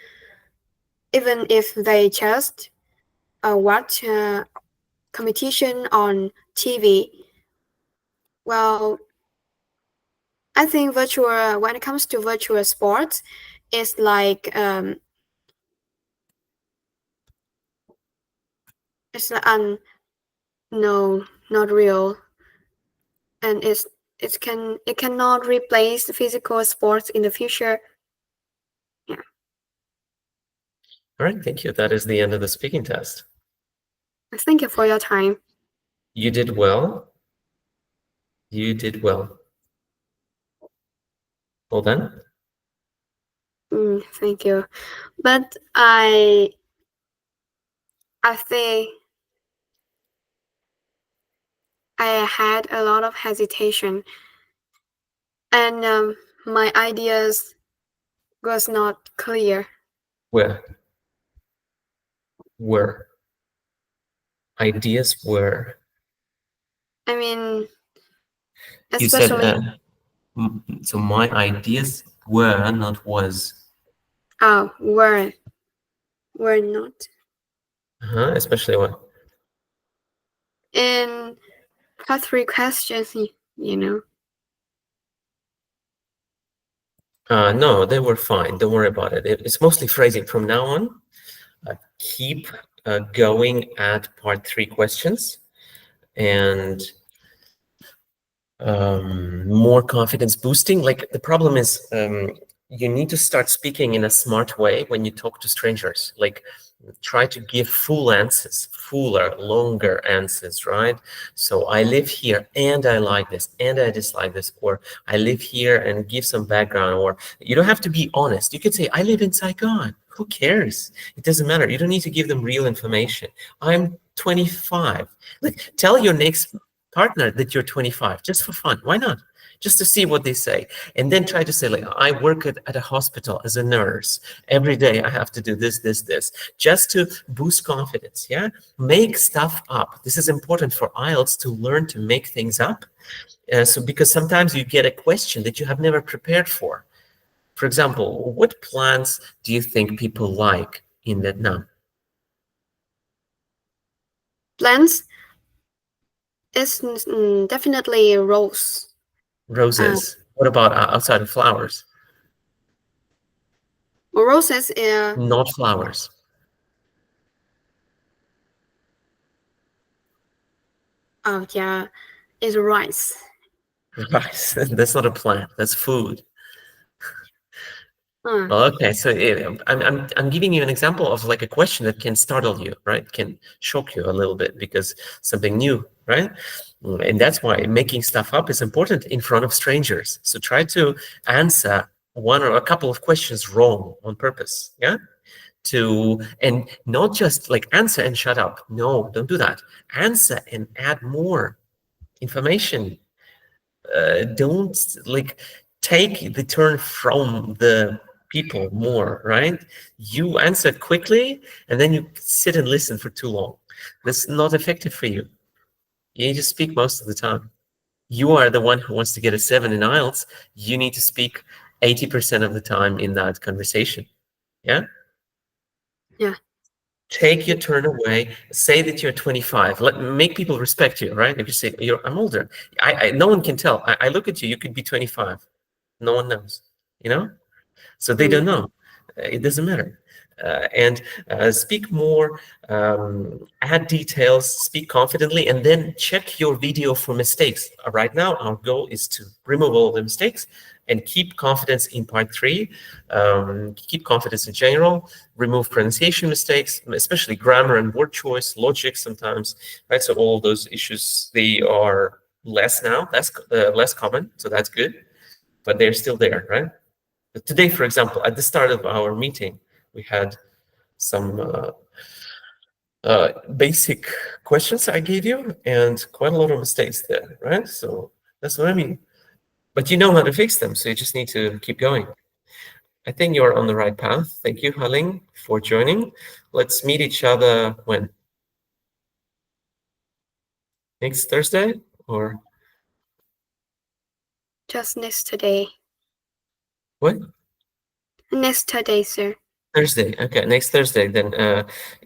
S2: even if they just watch competition on TV. Well, I think virtual when it comes to virtual sports, it's like it's no, not real, and it cannot replace physical sports in the future. Yeah.
S1: All right, thank you. That is the end of the speaking test.
S2: Thank you for your time.
S1: You did well. You did well. Well done.
S2: Thank you. But I think I had a lot of hesitation, and my ideas was not clear.
S1: Where? Where? Ideas were.
S2: I mean,
S1: You said,
S2: especially
S1: so my ideas were, not was.
S2: were not
S1: Especially what?
S2: in part three questions. You know.
S1: No, they were fine. Don't worry about it. It's mostly phrasing. From now on, keep going at part 3 questions and more confidence boosting. Like the problem is you need to start speaking in a smart way when you talk to strangers. Like try to give full answers, fuller, longer answers, right? So I live here and I like this and I dislike this, or I live here and give some background, or you don't have to be honest. You could say, I live in Saigon. Who cares? It doesn't matter. You don't need to give them real information. I'm 25. Like tell your next partner that you're 25 just for fun. Why not? Just to see what they say. And then try to say, like, I work at a hospital as a nurse. Every day I have to do this, this, this, just to boost confidence. Yeah. Make stuff up. This is important for IELTS, to learn to make things up. So because sometimes you get a question that you have never prepared for. For example, what plants do you think people like in Vietnam?
S2: Plants is definitely rose.
S1: Roses. What about outside of flowers?
S2: Roses
S1: Not flowers.
S2: yeah, is rice.
S1: Rice. That's not a plant. That's food. Okay, so I'm giving you an example of like a question that can startle you, right? Can shock you a little bit because something new, right? And that's why making stuff up is important in front of strangers. So try to answer one or a couple of questions wrong on purpose, yeah? And not just like answer and shut up. No, don't do that. Answer and add more information. Don't like take the turn from the people more, right? You answer quickly and then you sit and listen for too long. That's not effective for you. You need to speak most of the time. You are the one who wants to get a 7 in IELTS. You need to speak 80% of the time in that conversation. Yeah?
S2: Yeah.
S1: Take your turn away. Say that you're 25. Make people respect you, right? If you say I'm older, no one can tell. I look at you. You could be 25. No one knows. You know, so they don't know. It doesn't matter. And speak more, add details, speak confidently, and then check your video for mistakes. Right now, our goal is to remove all the mistakes and keep confidence in part 3, keep confidence in general, remove pronunciation mistakes, especially grammar and word choice, logic sometimes, right? So all those issues, they are less now, less common, so that's good, but they're still there, right? Today, for example, at the start of our meeting, we had some basic questions I gave you and quite a lot of mistakes there, right? So that's what I mean. But you know how to fix them, so you just need to keep going. I think you're on the right path. Thank you, Haling, for joining. Let's meet each other when? Next Thursday or?
S2: Just yesterday.
S1: What?
S2: Yesterday, sir.
S1: Thursday. Okay, next Thursday. Then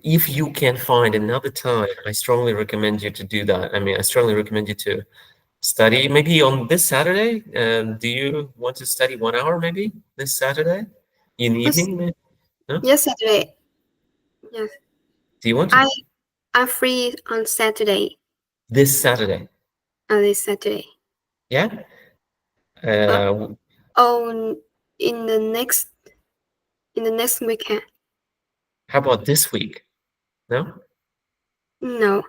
S1: if you can find another time, I strongly recommend you to do that. I mean, I strongly recommend you to study maybe on this Saturday. Do you want to study 1 hour maybe this Saturday in the evening? Maybe? No?
S2: Yesterday. Yes.
S1: Do you want to?
S2: I'm free on Saturday.
S1: This Saturday.
S2: This Saturday.
S1: Yeah?
S2: Oh, in the next weekend.
S1: How about this week? No?
S2: No.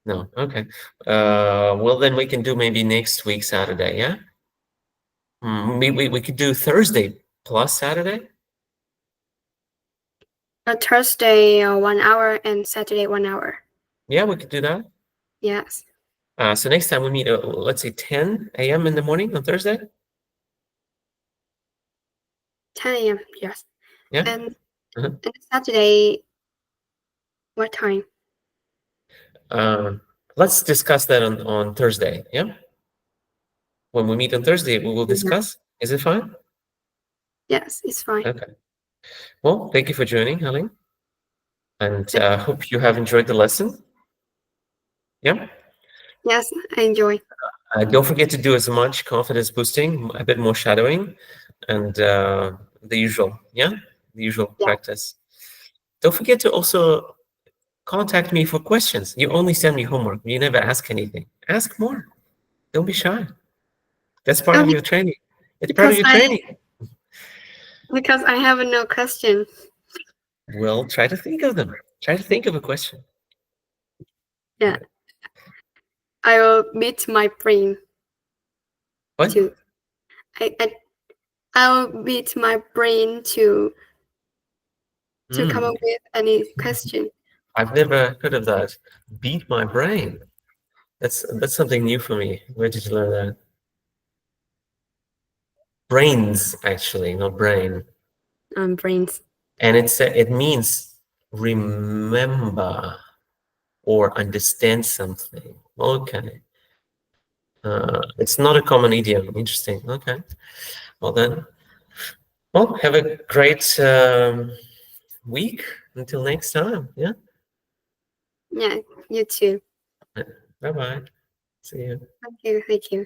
S1: No. Okay. Well, then we can do maybe next week Saturday, yeah? Maybe we could do Thursday plus Saturday.
S2: Thursday 1 hour and Saturday 1 hour.
S1: Yeah, we could do that.
S2: Yes.
S1: So next time we meet, let's say 10 a.m. in the morning on Thursday.
S2: 10 a.m. Yes.
S1: Yeah.
S2: And Saturday, what time?
S1: Let's discuss that on Thursday. Yeah. When we meet on Thursday, we will discuss. Is it fine?
S2: Yes, it's fine.
S1: Okay. Well, thank you for joining, Haling. And hope you have enjoyed the lesson. Yeah.
S2: Yes, I enjoy.
S1: Don't forget to do as much confidence boosting, a bit more shadowing, and the usual. Yeah, the usual practice. Don't forget to also contact me for questions. You only send me homework. You never ask anything. Ask more. Don't be shy. That's part of your training. It's part of your training.
S2: Because I have no question.
S1: Well, try to think of them. Try to think of a question.
S2: Yeah. I will beat my brain.
S1: What?
S2: I'll beat my brain to come up with any question.
S1: I've never heard of that. Beat my brain. That's something new for me. Where did you learn that? Brains, actually, not brain.
S2: Brains.
S1: And it means remember or understand something. Okay. It's not a common idiom. Interesting. Okay. Well then, well, have a great week. Until next time. Yeah.
S2: Yeah, you too.
S1: Bye-bye. See you.
S2: Thank you.